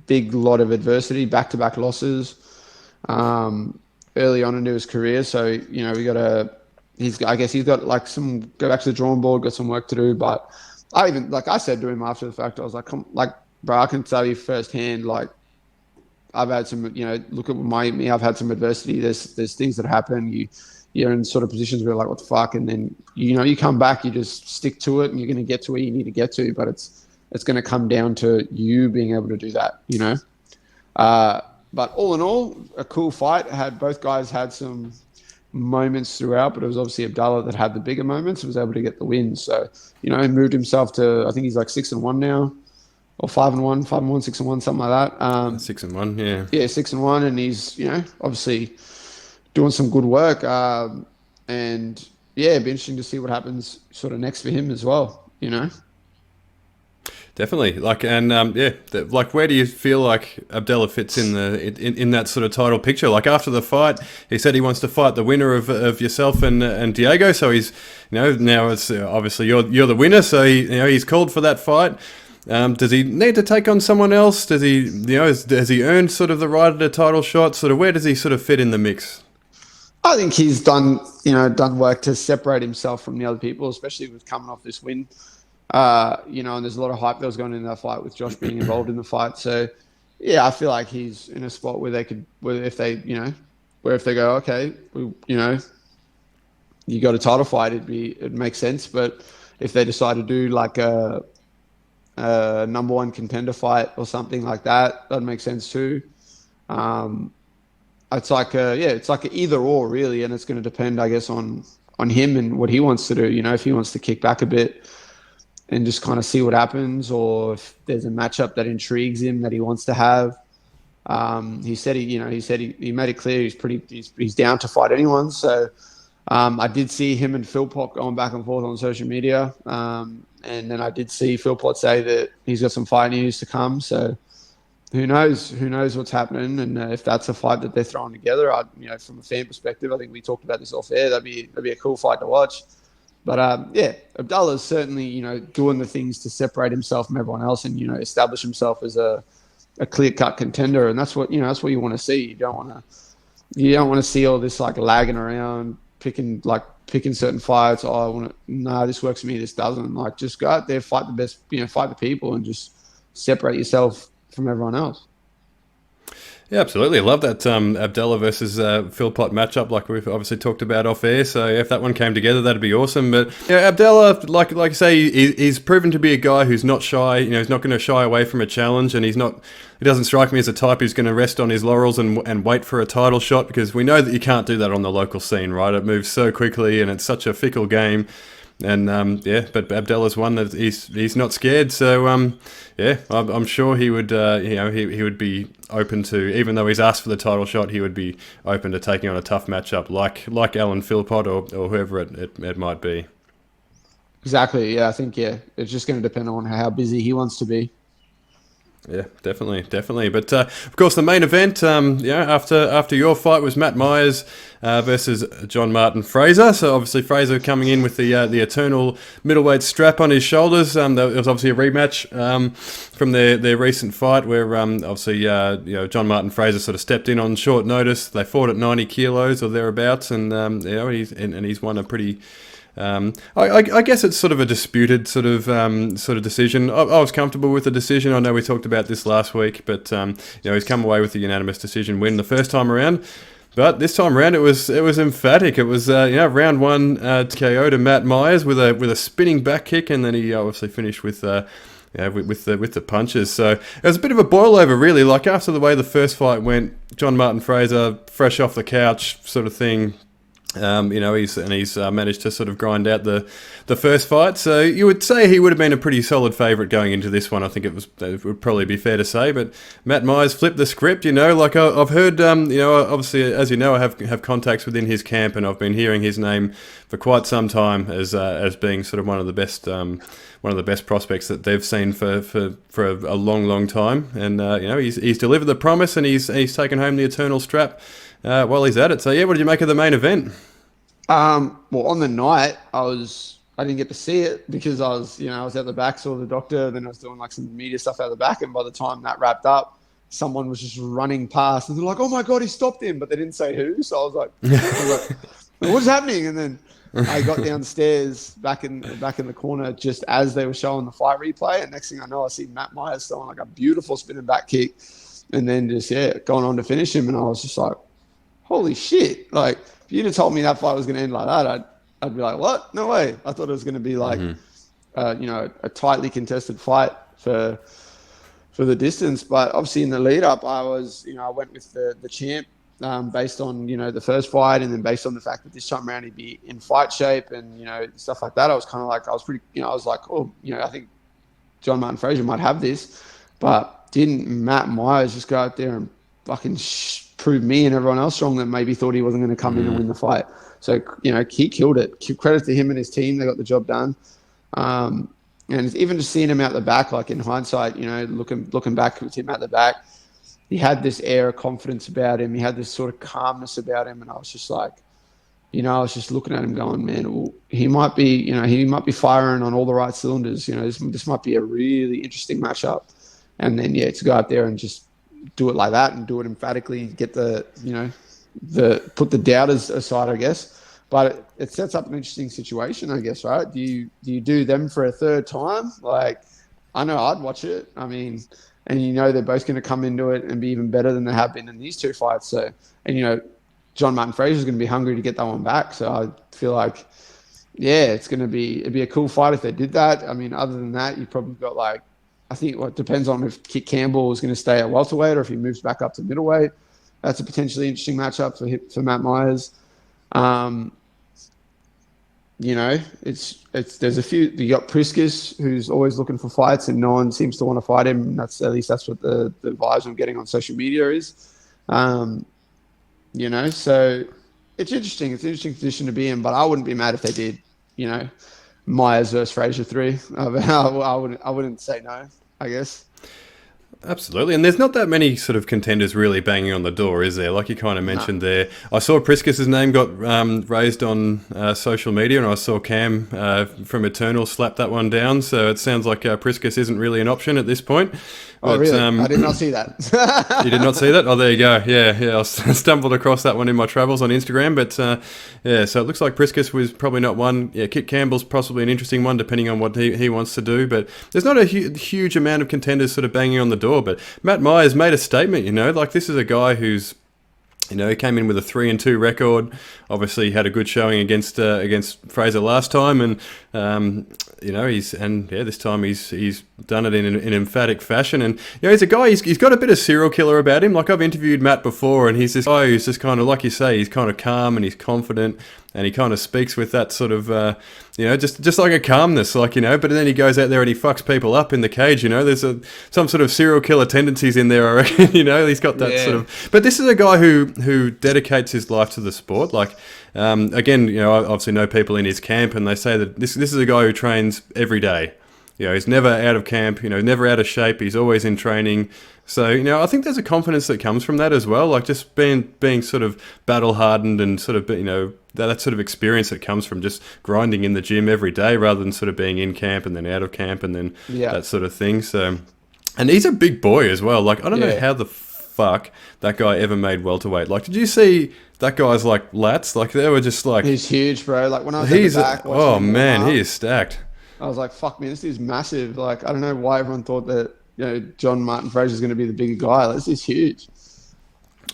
big lot of adversity, back-to-back losses early on into his career. So, he's got like go back to the drawing board, got some work to do. But I said to him after the fact, I was like, bro, I can tell you firsthand, like, I've had some, look at me. I've had some adversity. There's things that happen. You're in sort of positions where you're like, what the fuck? And then, you come back, you just stick to it and you're going to get to where you need to get to. But it's going to come down to you being able to do that, But all in all, a cool fight. Both guys had some moments throughout, but it was obviously Abdallah that had the bigger moments and was able to get the win. So, he moved himself to, I think he's like 6-1 now. Or 5-1, 6-1, something like that.
6-1, yeah.
Yeah, 6-1, and he's obviously doing some good work. And yeah, it'd be interesting to see what happens sort of next for him as well.
Definitely. Where do you feel like Abdallah fits in in that sort of title picture? Like after the fight, he said he wants to fight the winner of yourself and Diego. So he's now it's obviously you're the winner. So he's called for that fight. Does he need to take on someone else? Does he, has he earned sort of the right at a title shot? Sort of where does he sort of fit in the mix?
I think he's done work to separate himself from the other people, especially with coming off this win. And there's a lot of hype that was going into that fight with Josh being involved in the fight. So, yeah, I feel like he's in a spot where if they go, okay, you got a title fight, it'd make sense. But if they decide to do like a number one contender fight or something like that'd make sense too. It's like a either or really, and it's going to depend, I guess, on him and what he wants to do. If he wants to kick back a bit and just kind of see what happens, or if there's a matchup that intrigues him that he wants to have. He said he made it clear he's down to fight anyone. So I did see him and Philpott going back and forth on social media. And then I did see Philpott say that he's got some fight news to come. So who knows what's happening. And if that's a fight that they're throwing together, from a fan perspective, I think we talked about this off air. That'd be a cool fight to watch. But Abdullah's certainly, doing the things to separate himself from everyone else and, establish himself as a clear-cut contender. And that's what you want to see. You don't want to see all this like lagging around, picking certain fights. This works for me, this doesn't. Like, just go out there, fight the best, fight the people, and just separate yourself from everyone else.
Yeah, absolutely. I love that Abdallah versus Philpott matchup, like we've obviously talked about off air. So if that one came together, that'd be awesome. But Abdallah, like I say, he's proven to be a guy who's not shy. He's not going to shy away from a challenge, and he doesn't strike me as a type who's going to rest on his laurels and wait for a title shot, because we know that you can't do that on the local scene, right? It moves so quickly, and it's such a fickle game. And but Abdallah's one that he's not scared. So I'm sure he would he would be open to, even though he's asked for the title shot, he would be open to taking on a tough matchup like Alan Philpott or whoever it might be.
Exactly. Yeah, I think it's just going to depend on how busy he wants to be.
Yeah, definitely. But of course, the main event, after your fight was Matt Myers versus John Martin Fraser. So obviously Fraser coming in with the eternal middleweight strap on his shoulders. There was obviously a rematch from their recent fight where obviously John Martin Fraser sort of stepped in on short notice. They fought at 90 kilos or thereabouts, and he's won a pretty. I guess it's sort of a disputed sort of decision. I was comfortable with the decision. I know we talked about this last week, but he's come away with a unanimous decision win the first time around. But this time around, it was emphatic. It was round one KO to Matt Myers with a spinning back kick, and then he obviously finished with the punches. So it was a bit of a boil over, really. Like after the way the first fight went, John Martin Fraser, fresh off the couch, sort of thing. He's managed to sort of grind out the first fight. So you would say he would have been a pretty solid favourite going into this one. I think it would probably be fair to say. But Matt Myers flipped the script. Like I've heard, obviously, as you know, I have contacts within his camp, and I've been hearing his name for quite some time as being sort of one of the best prospects that they've seen for a long time. And he's delivered the promise, and he's taken home the eternal strap while he's at it. So what did you make of the main event?
Well, on the night, I didn't get to see it because I was at the back, saw the doctor, then I was doing like some media stuff out the back, and by the time that wrapped up, someone was just running past, and they're like, "Oh my god, he stopped him!" But they didn't say who, so I was like, What's happening? And then I got downstairs back in the corner just as they were showing the fight replay. And next thing I know, I see Matt Myers throwing like a beautiful spinning back kick, and then just going on to finish him. And I was just like, holy shit! Like, if you'd have told me that fight was going to end like that, I'd be like, what? No way! I thought it was going to be like, a tightly contested fight for the distance. But obviously in the lead up, I went with the champ based on the first fight, and then based on the fact that this time around he'd be in fight shape and stuff like that. I was kind of like, I was like, oh, I think John Martin Fraser might have this, but didn't Matt Myers just go out there and fucking prove me and everyone else wrong that maybe thought he wasn't going to come in and win the fight? So he killed it. Credit to him and his team; they got the job done. And even just seeing him out the back, like in hindsight, looking back with him at the back, he had this air of confidence about him. He had this sort of calmness about him. And I was just like, I was just looking at him going, man, he might be firing on all the right cylinders. This might be a really interesting matchup. And then, to go out there and just do it like that and do it emphatically, get put the doubters aside, I guess. But it sets up an interesting situation, I guess, right? Do you do them for a third time? Like, I know I'd watch it. I mean, and they're both going to come into it and be even better than they have been in these two fights. So, and John Martin Fraser is going to be hungry to get that one back. So I feel like, it'd be a cool fight if they did that. I mean, other than that, you've probably got I think it depends on if Kit Campbell is going to stay at welterweight or if he moves back up to middleweight. That's a potentially interesting matchup for Matt Myers. There's a few. You got Priscus, who's always looking for fights, and no one seems to want to fight him. That's what the vibes I'm getting on social media is. So it's interesting. It's an interesting position to be in, but I wouldn't be mad if they did. Myers versus Fraser 3. I wouldn't say no, I guess.
Absolutely, and there's not that many sort of contenders really banging on the door, is there? Like you kind of mentioned there. I saw Priscus's name got raised on social media, and I saw Cam from Eternal slap that one down, so it sounds like Priscus isn't really an option at this point.
Oh, but, really? I did not see that.
You did not see that? Oh, there you go. Yeah, I stumbled across that one in my travels on Instagram, but so it looks like Priscus was probably not one. Yeah, Kit Campbell's possibly an interesting one, depending on what he wants to do, but there's not a huge amount of contenders sort of banging on the door. But Matt Myers made a statement, like this is a guy who's, he came in with a 3-2 record. Obviously, he had a good showing against Fraser last time, and this time he's done it in an emphatic fashion. And he's a guy. He's got a bit of serial killer about him. Like I've interviewed Matt before, and he's this guy who's just kind of like you say. He's kind of calm and he's confident, and he kind of speaks with that sort of just like a calmness, but then he goes out there and he fucks people up in the cage. There's some sort of serial killer tendencies in there. I reckon. He's got that sort of. But this is a guy who dedicates his life to the sport. Like again, I obviously know people in his camp, and they say that this is a guy who trains every day. He's never out of camp. Never out of shape. He's always in training. So I think there's a confidence that comes from that as well. Like just being sort of battle hardened and sort of that sort of experience that comes from just grinding in the gym every day, rather than sort of being in camp and then out of camp and then that sort of thing. So, and he's a big boy as well. Like I don't know how the fuck that guy ever made welterweight. Like, did you see that guy's like lats? Like they were just like
he's huge, bro. Like when I was at the back,
he is stacked.
I was like, fuck me, this is massive. Like I don't know why everyone thought that John Martin Fraser is going to be the bigger guy. Like, this is huge.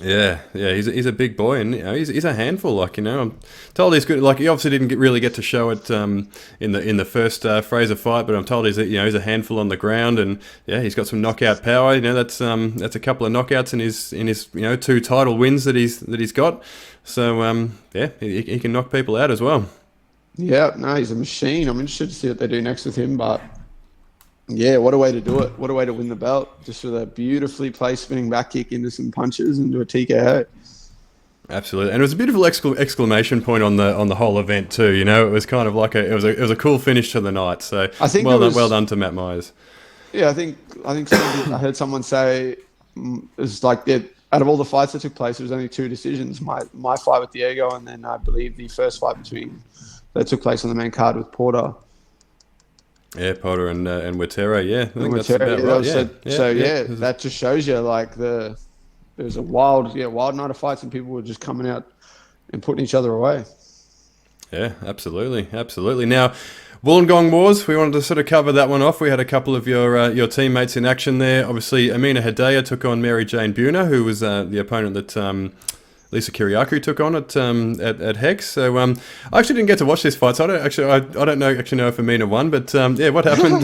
Yeah, he's a big boy, and he's a handful. Like I'm told he's good. Like he obviously didn't really get to show it in the first Fraser fight, but I'm told he's a handful on the ground, and he's got some knockout power. That's a couple of knockouts in his 2 title wins that he's got. So he can knock people out as well. Yeah,
no, he's a machine. I'm interested to see what they do next with him, but. Yeah, what a way to do it. What a way to win the belt. Just with a beautifully placed spinning back kick into some punches and do a TKO.
Absolutely. And it was a beautiful exclamation point on the whole event too. It was kind of like it was a cool finish to the night. So I think well done to Matt Myers. Yeah,
I think I heard someone say it's like out of all the fights that took place, there was only 2 decisions. My fight with Diego, and then I believe the first fight that took place on the main card with Porter.
Yeah, Porter and Watera, I think that's about right.
That just shows you like there's a wild night of fights, and people were just coming out and putting each other away.
Yeah, absolutely. Now, Wollongong Wars, we wanted to sort of cover that one off. We had a couple of your teammates in action there. Obviously, Amina Hedaya took on Mary Jane Buhner, who was the opponent that Lisa Kiriakou took on at Hex. So I actually didn't get to watch this fight, so I don't know if Amina won, but yeah, what happened?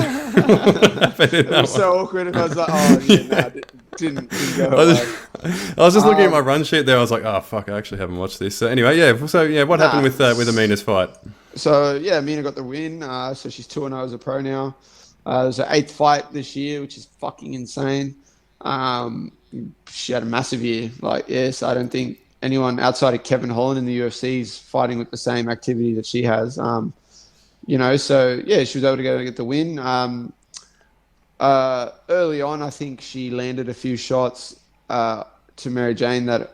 It was so awkward, and I was like, oh yeah, nah, didn't go away.
I was just looking at my run sheet there. I was like, oh fuck, I actually haven't watched this. So anyway, what happened with Amina's fight?
So yeah, Amina got the win. So she's 2-0 as a pro now. It was her 8th fight this year, which is fucking insane. She had a massive year. So I don't think anyone outside of Kevin Holland in the UFC is fighting with the same activity that she has. So yeah, she was able to go and get the win. Early on, I think she landed a few shots to Mary Jane that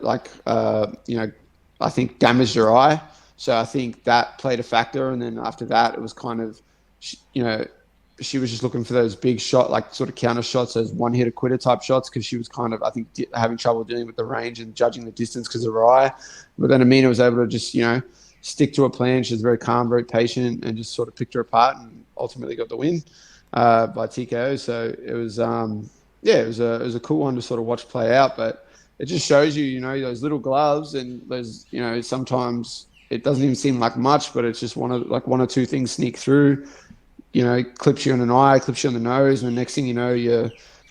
I think damaged her eye. So I think that played a factor. And then after that, it was kind of, she was just looking for those big shot, like sort of counter shots, those one-hitter quitter type shots, because she was kind of, I think, having trouble dealing with the range and judging the distance because of her eye. But then Amina was able to just, stick to a plan. She was very calm, very patient, and just sort of picked her apart and ultimately got the win by TKO. So it was, it was a cool one to sort of watch play out. But it just shows you, those little gloves and those, sometimes it doesn't even seem like much, but it's just one or two things sneak through. Clips you on an eye, clips you on the nose, and the next thing you know,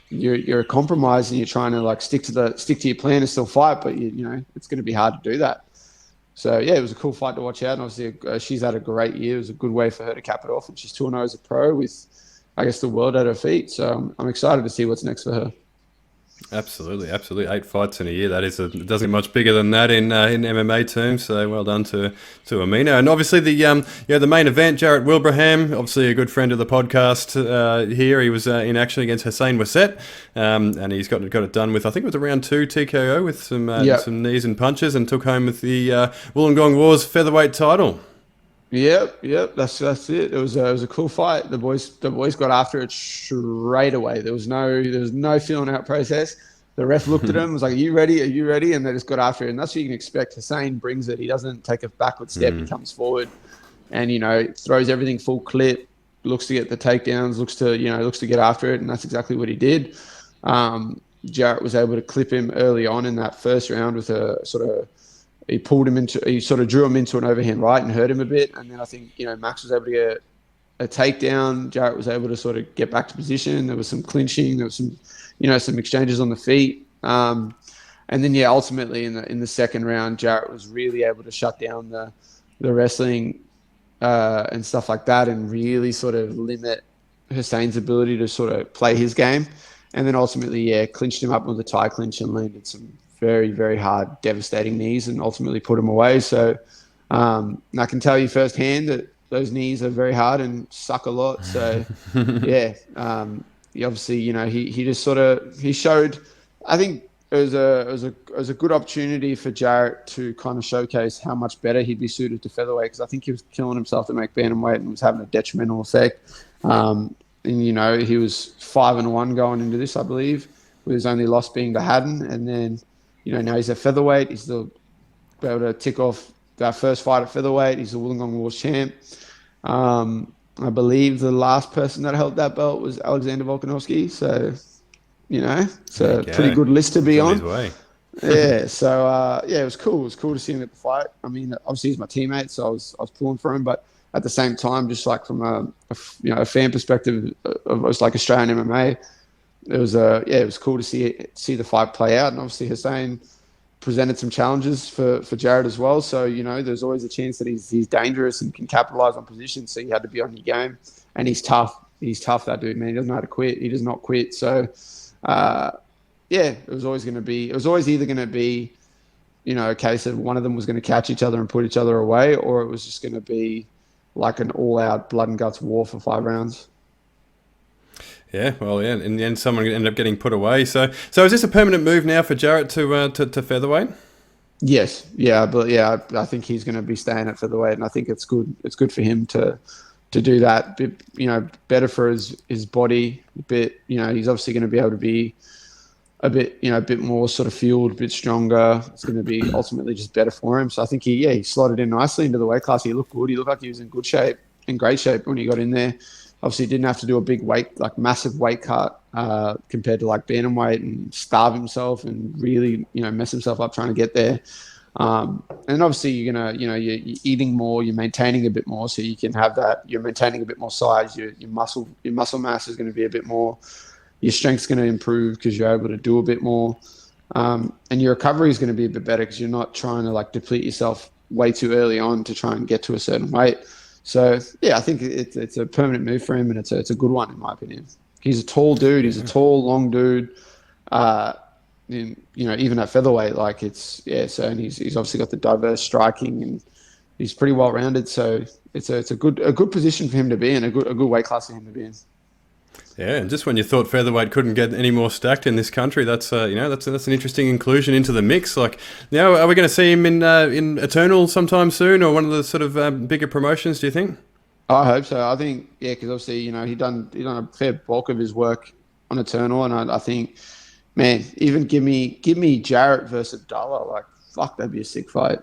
you're compromised and you're trying to stick to your plan and still fight, but it's going to be hard to do that. So yeah, it was a cool fight to watch out, and obviously she's had a great year. It was a good way for her to cap it off, and she's 2-0 as a pro with, I guess, the world at her feet. So I'm excited to see what's next for her.
Absolutely. 8 fights in a year. It doesn't get much bigger than that in MMA terms. So well done to Amina. And obviously the main event, Jarrett Wilbraham, obviously a good friend of the podcast here. He was in action against Hussein Wasset, and he's got it done with, I think it was a round 2 TKO with some knees and punches, and took home with the Wollongong Wars featherweight title. Yep,
that's it. It was a cool fight. The boys got after it straight away. There was no feeling out process. The ref looked at him, was like, "Are you ready? Are you ready?" And they just got after it. And that's what you can expect. Hussein brings it. He doesn't take a backward step. He comes forward, and throws everything full clip. Looks to get the takedowns. Looks to get after it, and that's exactly what he did. Jarrett was able to clip him early on in that first round with a sort of. He sort of drew him into an overhand right and hurt him a bit. And then I think, Max was able to get a takedown. Jarrett was able to sort of get back to position. There was some clinching. There was some, some exchanges on the feet. And then, ultimately in the second round, Jarrett was really able to shut down the wrestling and stuff like that, and really sort of limit Hussein's ability to sort of play his game. And then ultimately, clinched him up with a tie clinch and landed some very, very hard, devastating knees, and ultimately put him away. So I can tell you firsthand that those knees are very hard and suck a lot. So he obviously, he just sort of, he showed, I think it was a good opportunity for Jarrett to kind of showcase how much better he'd be suited to featherweight, because I think he was killing himself to make bantamweight and was having a detrimental effect. And he was 5-1 going into this, I believe, with his only loss being to Haddon. And then now he's at featherweight. He's still able to tick off that first fight at featherweight. He's the Wollongong Wars champ. I believe the last person that held that belt was Alexander Volkanovski. So, it's a pretty good list to be on. Yeah. So, it was cool. It was cool to see him at the fight. I mean, obviously he's my teammate, so I was pulling for him. But at the same time, just like from a fan perspective of Australian MMA, it was cool to see the fight play out. And obviously Hussein presented some challenges for Jarrett as well. So, there's always a chance that he's dangerous and can capitalize on position. So you had to be on your game. And he's tough. He's tough, that dude, man. He doesn't know how to quit. He does not quit. So, it was always either going to be, a case of one of them was going to catch each other and put each other away, or it was just going to be like an all-out blood and guts war for 5 rounds.
Yeah, well, yeah. In the end, someone ended up getting put away. So is this a permanent move now for Jarrett to featherweight?
Yes, yeah, but yeah, I think he's going to be staying at featherweight, and I think it's good. It's good for him to do that. Better for his body. He's obviously going to be able to be a bit more sort of fueled, a bit stronger. It's going to be ultimately just better for him. So I think he slotted in nicely into the weight class. He looked good. He looked like he was in good shape, in great shape when he got in there. Obviously, didn't have to do a big massive weight cut compared to like bantamweight and starve himself and really, mess himself up trying to get there. And obviously you're eating more, you're maintaining a bit more, so you can have that. You're maintaining a bit more size. Your muscle mass is going to be a bit more. Your strength's going to improve because you're able to do a bit more, and your recovery is going to be a bit better because you're not trying to like deplete yourself way too early on to try and get to a certain weight. So yeah, I think it's a permanent move for him, and it's a good one in my opinion. He's a tall dude. He's a tall, long dude. Even at featherweight, So and he's obviously got the diverse striking, and he's pretty well rounded. So it's a good position for him to be in, a good weight class for him to be in.
Yeah, and just when you thought featherweight couldn't get any more stacked in this country, that's an interesting inclusion into the mix. Like, are we going to see him in Eternal sometime soon, or one of the sort of bigger promotions? Do you think?
I hope so. I think because obviously he done a fair bulk of his work on Eternal, and I think, man, even give me Jarrett versus Abdullah, like fuck, that'd be a sick fight.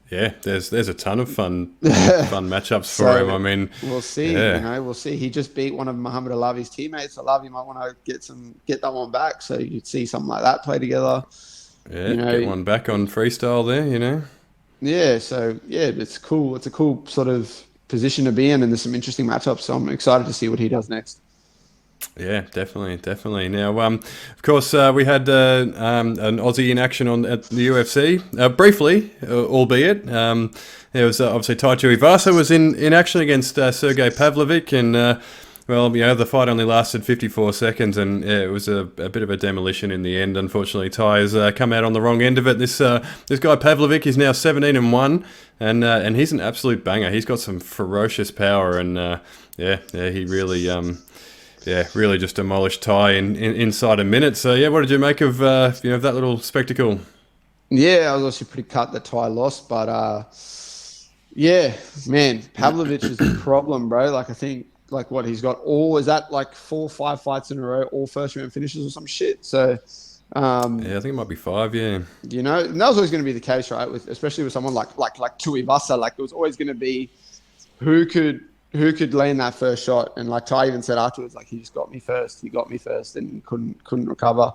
Yeah, there's a ton of fun matchups for him. I mean,
we'll see. We'll see. He just beat one of Muhammad Alavi's teammates. Alavi might want to get that one back, so you'd see something like that play together.
Yeah, get one back on freestyle there.
Yeah, so yeah, it's cool. It's a cool sort of position to be in, and there's some interesting matchups. So I'm excited to see what he does next.
Yeah, definitely. Now, of course, we had an Aussie in action at the UFC briefly, albeit. There was obviously Tai Tuivasa was in action against Sergey Pavlovich, and the fight only lasted 54 seconds, and it was a bit of a demolition in the end. Unfortunately, Tai has come out on the wrong end of it. This guy Pavlovich is now 17-1, and he's an absolute banger. He's got some ferocious power, and he really. Really just demolished Tai inside a minute. So, what did you make of that little spectacle?
Yeah, I was actually pretty cut that Tai lost, but man, Pavlovich is the problem, bro. Like, I think he's got is that like 4 or 5 fights in a row, all first round finishes or some shit. So,
I think it might be 5. Yeah,
and that was always going to be the case, right? Especially with someone like Tuivasa, like it was always going to be who could land that first shot, and like Tai even said afterwards, like he just got me first. He got me first, and couldn't recover.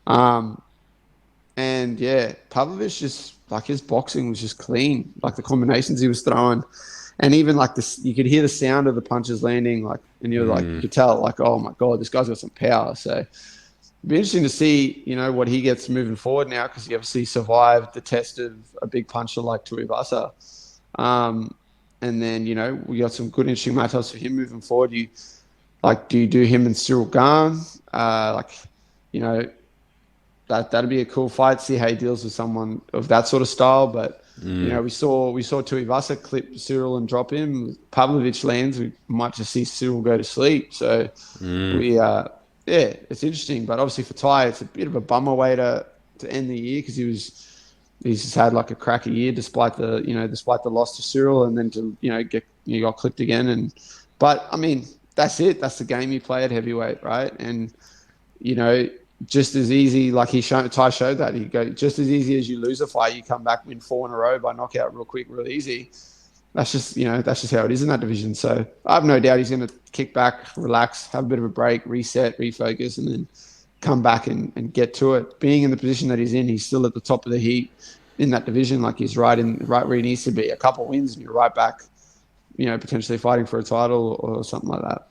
And yeah, Pavlovich just like his boxing was just clean. Like the combinations he was throwing, and even like this, you could hear the sound of the punches landing. Like, and you could tell, like, oh my god, this guy's got some power. So it'd be interesting to see, what he gets moving forward now, because he obviously survived the test of a big puncher like Tuivasa. And then, we got some good, interesting matchups for him moving forward. Do you do him and Cyril Gane? That'd be a cool fight. See how he deals with someone of that sort of style. But we saw Tuivasa clip Cyril and drop him. Pavlovich lands. We might just see Cyril go to sleep. So it's interesting. But obviously for Tai, it's a bit of a bummer way to end the year, because he's just had like a cracker year despite the loss to Cyril, and then to got clipped again. But I mean, that's it. That's the game you play at heavyweight, right? And just as easy, like Tai showed that he go just as easy as you lose a fight, you come back, win 4 in a row by knockout, real quick, real easy. That's just how it is in that division. So I have no doubt he's going to kick back, relax, have a bit of a break, reset, refocus, and then come back and get to it. Being in the position that he's in, he's still at the top of the heap in that division. Like, he's right where he needs to be. A couple of wins and you're right back, potentially fighting for a title or something like that.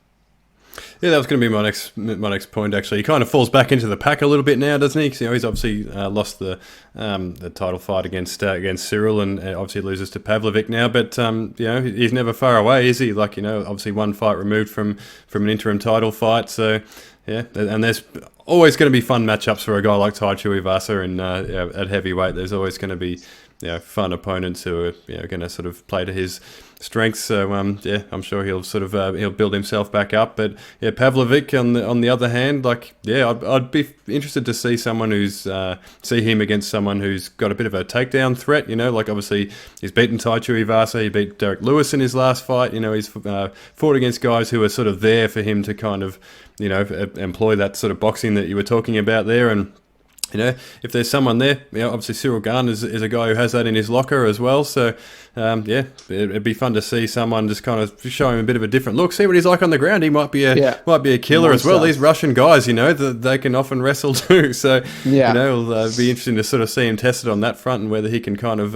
Yeah, that was going to be my next point. Actually, he kind of falls back into the pack a little bit now, doesn't he? Because he's obviously lost the title fight against Cyril, and obviously loses to Pavlovich now. But he's never far away, is he? Like, obviously one fight removed from an interim title fight. So yeah, and there's always going to be fun matchups for a guy like Tai Tuivasa, and at heavyweight, there's always going to be fun opponents who are going to sort of play to his strengths. So I'm sure he'll sort of he'll build himself back up. But yeah, Pavlovich on the other hand, I'd be interested to see someone see him against someone who's got a bit of a takedown threat. Like, obviously he's beaten Tai Tuivasa, he beat Derek Lewis in his last fight. He's fought against guys who are sort of there for him to kind of employ that sort of boxing that you were talking about there. And if there's someone there, obviously Cyril Garn is a guy who has that in his locker as well. So, it'd be fun to see someone just kind of show him a bit of a different look, see what he's like on the ground. He might be a killer as well. These Russian guys, they can often wrestle too. So, it'll be interesting to sort of see him tested on that front and whether he can kind of,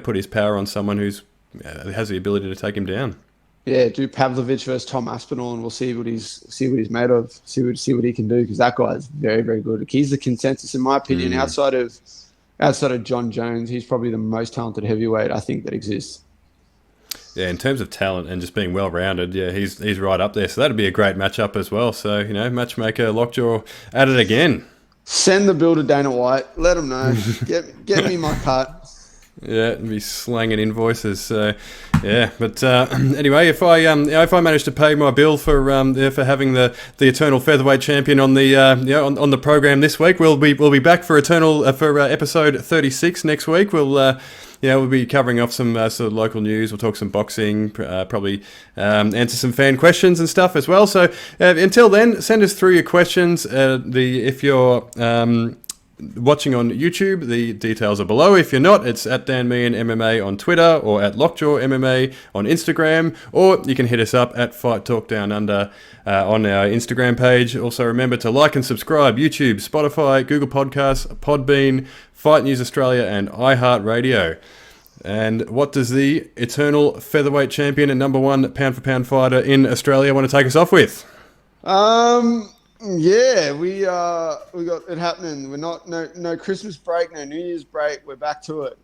put his power on someone who's has the ability to take him down.
Yeah, do Pavlovich versus Tom Aspinall, and we'll see what he's made of. See what he can do, because that guy is very, very good. He's the consensus, in my opinion, outside of John Jones. He's probably the most talented heavyweight I think that exists.
Yeah, in terms of talent and just being well rounded, he's right up there. So that'd be a great matchup as well. So matchmaker Lockjaw at it again.
Send the bill to Dana White. Let him know. Get me my cut.
Yeah, and be slanging invoices. So, but anyway, if I manage to pay my bill for having the Eternal featherweight champion on the on the program this week, we'll be back for episode 36 next week. We'll be covering off some sort of local news. We'll talk some boxing, probably answer some fan questions and stuff as well. So until then, send us through your questions. If you're watching on YouTube, the details are below. If you're not, it's at Dan Meehan MMA on Twitter, or at Lockjaw MMA on Instagram, or you can hit us up at Fight Talk Down Under on our Instagram page. Also, remember to like and subscribe: YouTube, Spotify, Google Podcasts, Podbean, Fight News Australia, and iHeartRadio. And what does the Eternal featherweight champion and number one pound for pound fighter in Australia want to take us off with?
Yeah, we got it happening. We're no Christmas break, no New Year's break. We're back to it.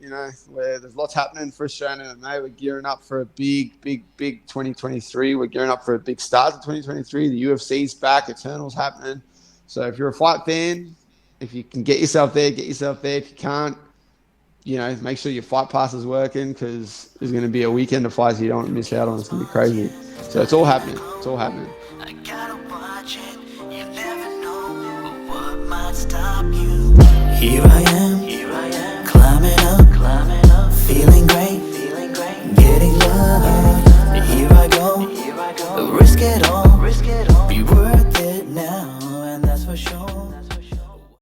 Where there's lots happening for Australian MMA. We're gearing up for a big 2023. We're gearing up for a big start to 2023. The UFC's back. Eternal's happening. So if you're a fight fan, if you can get yourself there, get yourself there. If you can't, make sure your fight pass is working, because there's going to be a weekend of fights you don't want to miss out on. It's going to be crazy. So it's all happening.
I gotta watch it. You never know what might stop you. Here I am, climbing up, feeling great, getting love. Here I go, risk it all, be worth it now.